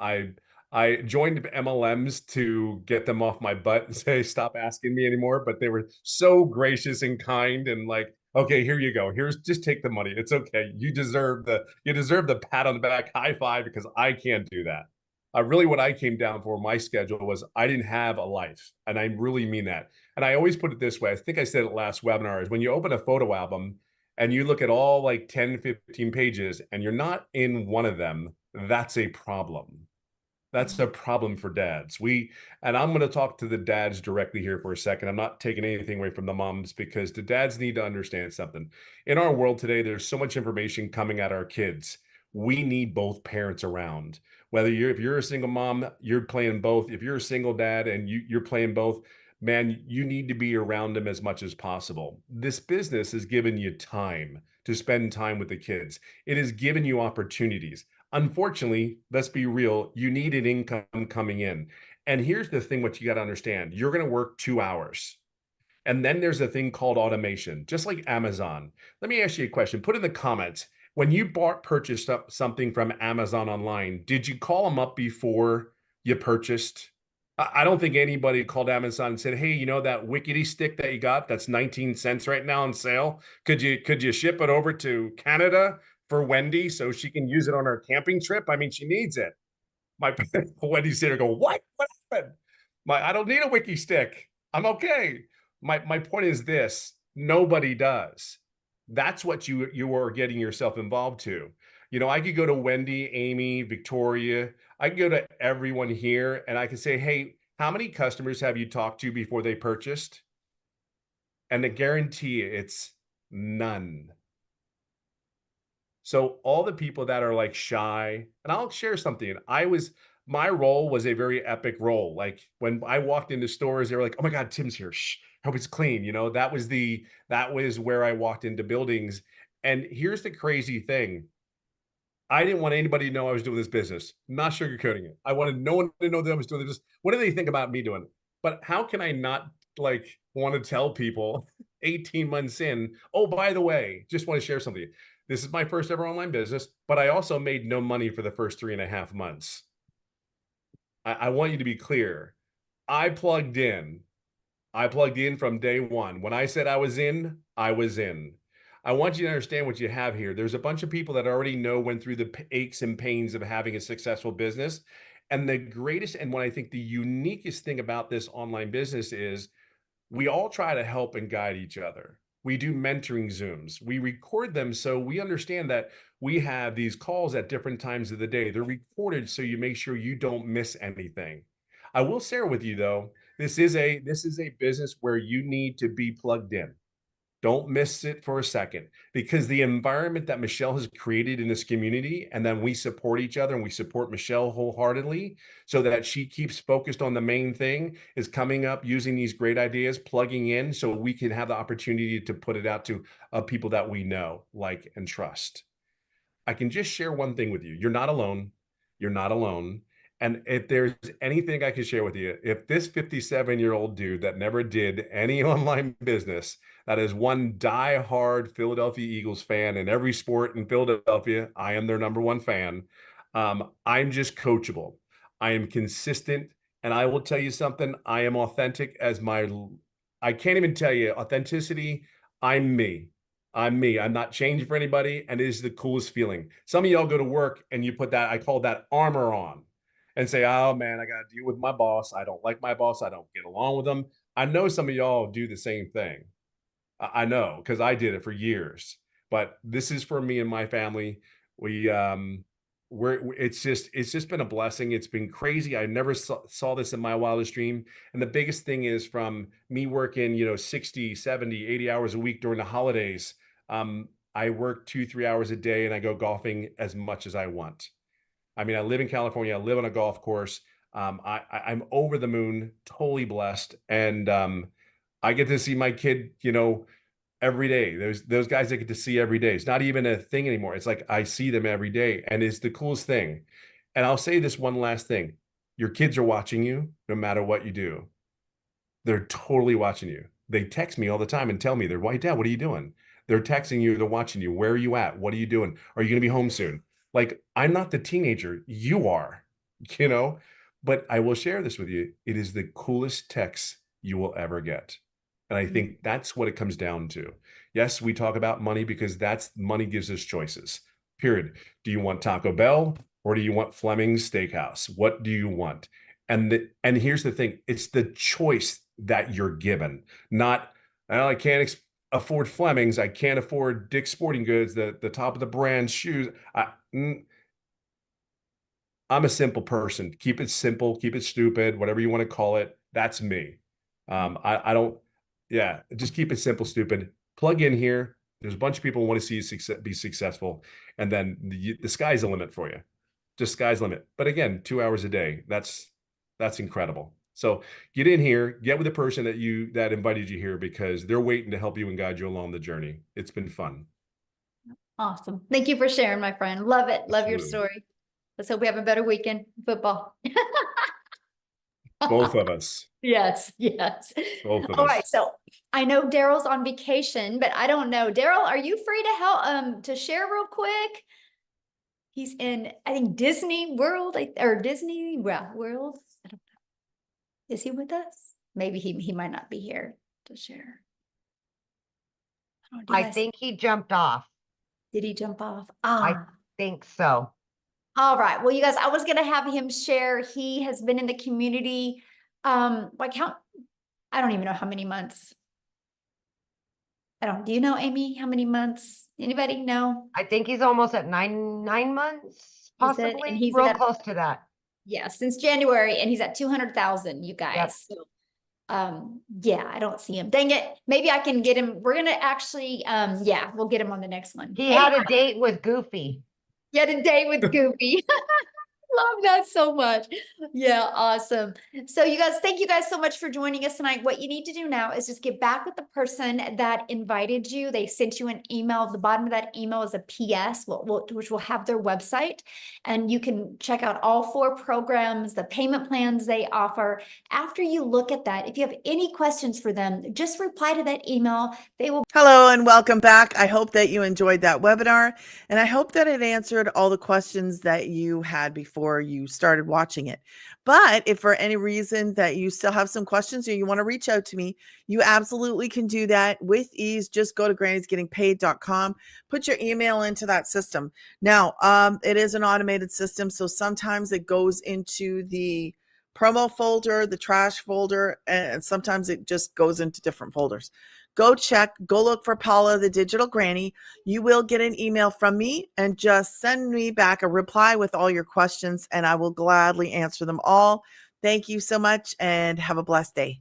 Speaker 7: I joined MLMs to get them off my butt and say, stop asking me anymore. But they were so gracious and kind and like, okay, here you go. Just take the money. It's okay. You deserve the pat on the back, high five, because I can't do that. Really what I came down for my schedule was I didn't have a life. And I really mean that. And I always put it this way. I think I said it last webinar, is when you open a photo album and you look at all like 10, 15 pages and you're not in one of them, that's a problem. That's a problem for dads. And I'm going to talk to the dads directly here for a second. I'm not taking anything away from the moms, because the dads need to understand something. In our world today, there's so much information coming at our kids. We need both parents around. If you're a single mom, you're playing both. If you're a single dad and you're playing both, man, you need to be around them as much as possible. This business has given you time to spend time with the kids. It has given you opportunities. Unfortunately, let's be real, you need an income coming in. And here's the thing, what you got to understand, you're going to work 2 hours. And then there's a thing called automation, just like Amazon. Let me ask you a question. Put in the comments, when you purchased up something from Amazon online, did you call them up before you purchased? I don't think anybody called Amazon and said, hey, you know that wickety stick that you got that's 19 cents right now on sale? Could you ship it over to Canada for Wendy so she can use it on her camping trip? I mean, she needs it. My Wendy's sitting there go, what happened? I don't need a wiki stick. I'm okay. My point is this: nobody does. That's what you are getting yourself involved to. I could go to Wendy, Amy, Victoria. I can go to everyone here and I can say, hey, how many customers have you talked to before they purchased? And I guarantee it's none. So all the people that are like shy, and I'll share something. My role was a very epic role. Like when I walked into stores, they were like, oh my God, Tim's here. Shh, hope it's clean. That was where I walked into buildings. And here's the crazy thing. I didn't want anybody to know I was doing this business. I'm not sugarcoating it. I wanted no one to know that I was doing this. What do they think about me doing it? But how can I not want to tell people 18 months in, oh, by the way, just want to share something. This is my first ever online business, but I also made no money for the first 3.5 months. I want you to be clear. I plugged in from day one. When I said I was in, I was in. I want you to understand what you have here. There's a bunch of people that already went through the aches and pains of having a successful business. And the greatest, and what I think the uniquest thing about this online business is we all try to help and guide each other. We do mentoring Zooms. We record them so we understand that we have these calls at different times of the day. They're recorded so you make sure you don't miss anything. I will share with you though, this is a business where you need to be plugged in. Don't miss it for a second, because the environment that Michelle has created in this community, and then we support each other and we support Michelle wholeheartedly so that she keeps focused on the main thing, is coming up, using these great ideas, plugging in so we can have the opportunity to put it out to people that we know, like, and trust. I can just share one thing with you. You're not alone. You're not alone. And if there's anything I can share with you, if this 57-year-old dude that never did any online business, that is one die-hard Philadelphia Eagles fan in every sport in Philadelphia, I am their #1 fan. I'm just coachable. I am consistent. And I will tell you something, I am authentic I can't even tell you, authenticity, I'm me. I'm me. I'm not changing for anybody. And it is the coolest feeling. Some of y'all go to work and you put that, I call that armor on, and say, oh man, I got to deal with my boss. I don't like my boss. I don't get along with them. I know some of y'all do the same thing. I know, because I did it for years. But this is for me and my family. It's just been a blessing. It's been crazy. I never saw this in my wildest dream. And the biggest thing is, from me working, 60, 70, 80 hours a week during the holidays, I work 2-3 hours a day and I go golfing as much as I want. I mean, I live in California. I live on a golf course. I'm over the moon, totally blessed. And I get to see my kid, every day. Those guys I get to see every day. It's not even a thing anymore. It's like I see them every day, and it's the coolest thing. And I'll say this one last thing. Your kids are watching you no matter what you do. They're totally watching you. They text me all the time and tell me, "Why, Dad, what are you doing?" They're texting you, they're watching you. Where are you at? What are you doing? Are you going to be home soon? Like, I'm not the teenager. You are, but I will share this with you. It is the coolest text you will ever get. And I think that's what it comes down to. Yes, we talk about money because money gives us choices, period. Do you want Taco Bell? or do you want Fleming's Steakhouse? What do you want? And here's the thing, it's the choice that you're given, not, well, I can't afford Fleming's, I can't afford Dick's Sporting Goods, the top of the brand shoes. I'm a simple person. Keep it simple, keep it stupid, whatever you want to call it. That's me. I don't, yeah, just keep it simple, stupid. Plug in here. There's a bunch of people who want to see you be successful. And then the sky's the limit for you. Just sky's the limit. But again, 2 hours a day, that's incredible. So get in here, get with the person that invited you here, because they're waiting to help you and guide you along the journey. It's been fun.
Speaker 2: Awesome. Thank you for sharing, my friend. Love it. Love your
Speaker 7: Absolutely.
Speaker 2: story. Let's hope we have a better weekend. Football.
Speaker 7: Both of us.
Speaker 2: Yes, yes.
Speaker 7: Both of
Speaker 2: All
Speaker 7: us.
Speaker 2: right. So I know Daryl's on vacation, but I don't know. Daryl, are you free to help to share real quick? He's in, I think, Disney World or Disney World. I don't know. Is he with us? Maybe he might not be here to share.
Speaker 5: I think he jumped off.
Speaker 2: Did he jump off?
Speaker 5: I think so.
Speaker 2: All right. Well, you guys, I was going to have him share. He has been in the community. Like I don't even know how many months. Do you know, Amy, how many months? Anybody know?
Speaker 5: I think he's almost at nine months, possibly.
Speaker 2: And he's
Speaker 5: real close to that.
Speaker 2: Yeah, since January, and he's at 200,000, you guys. Yep. So, yeah, I don't see him. Dang it. Maybe I can get him. We're going to actually, yeah, we'll get him on the next one.
Speaker 5: He had a date with Goofy.
Speaker 2: He had a date with Goofy. Love that so much. Yeah, awesome. So you guys, thank you guys so much for joining us tonight. What you need to do now is just get back with the person that invited you. They sent you an email. At the bottom of that email is a PS, which will have their website. And you can check out all 4 programs, the payment plans they offer. After you look at that, if you have any questions for them, just reply to that email. They will.
Speaker 1: Hello and welcome back. I hope that you enjoyed that webinar, and I hope that it answered all the questions that you had before you started watching it. But if for any reason that you still have some questions or you want to reach out to me, you absolutely can do that with ease. Just go to grannysgettingpaid.com, put your email into that system. Now, it is an automated system, so sometimes it goes into the promo folder, the trash folder, and sometimes it just goes into different folders. Go check, go look for Paula, the Digital Granny. You will get an email from me, and just send me back a reply with all your questions, and I will gladly answer them all. Thank you so much, and have a blessed day.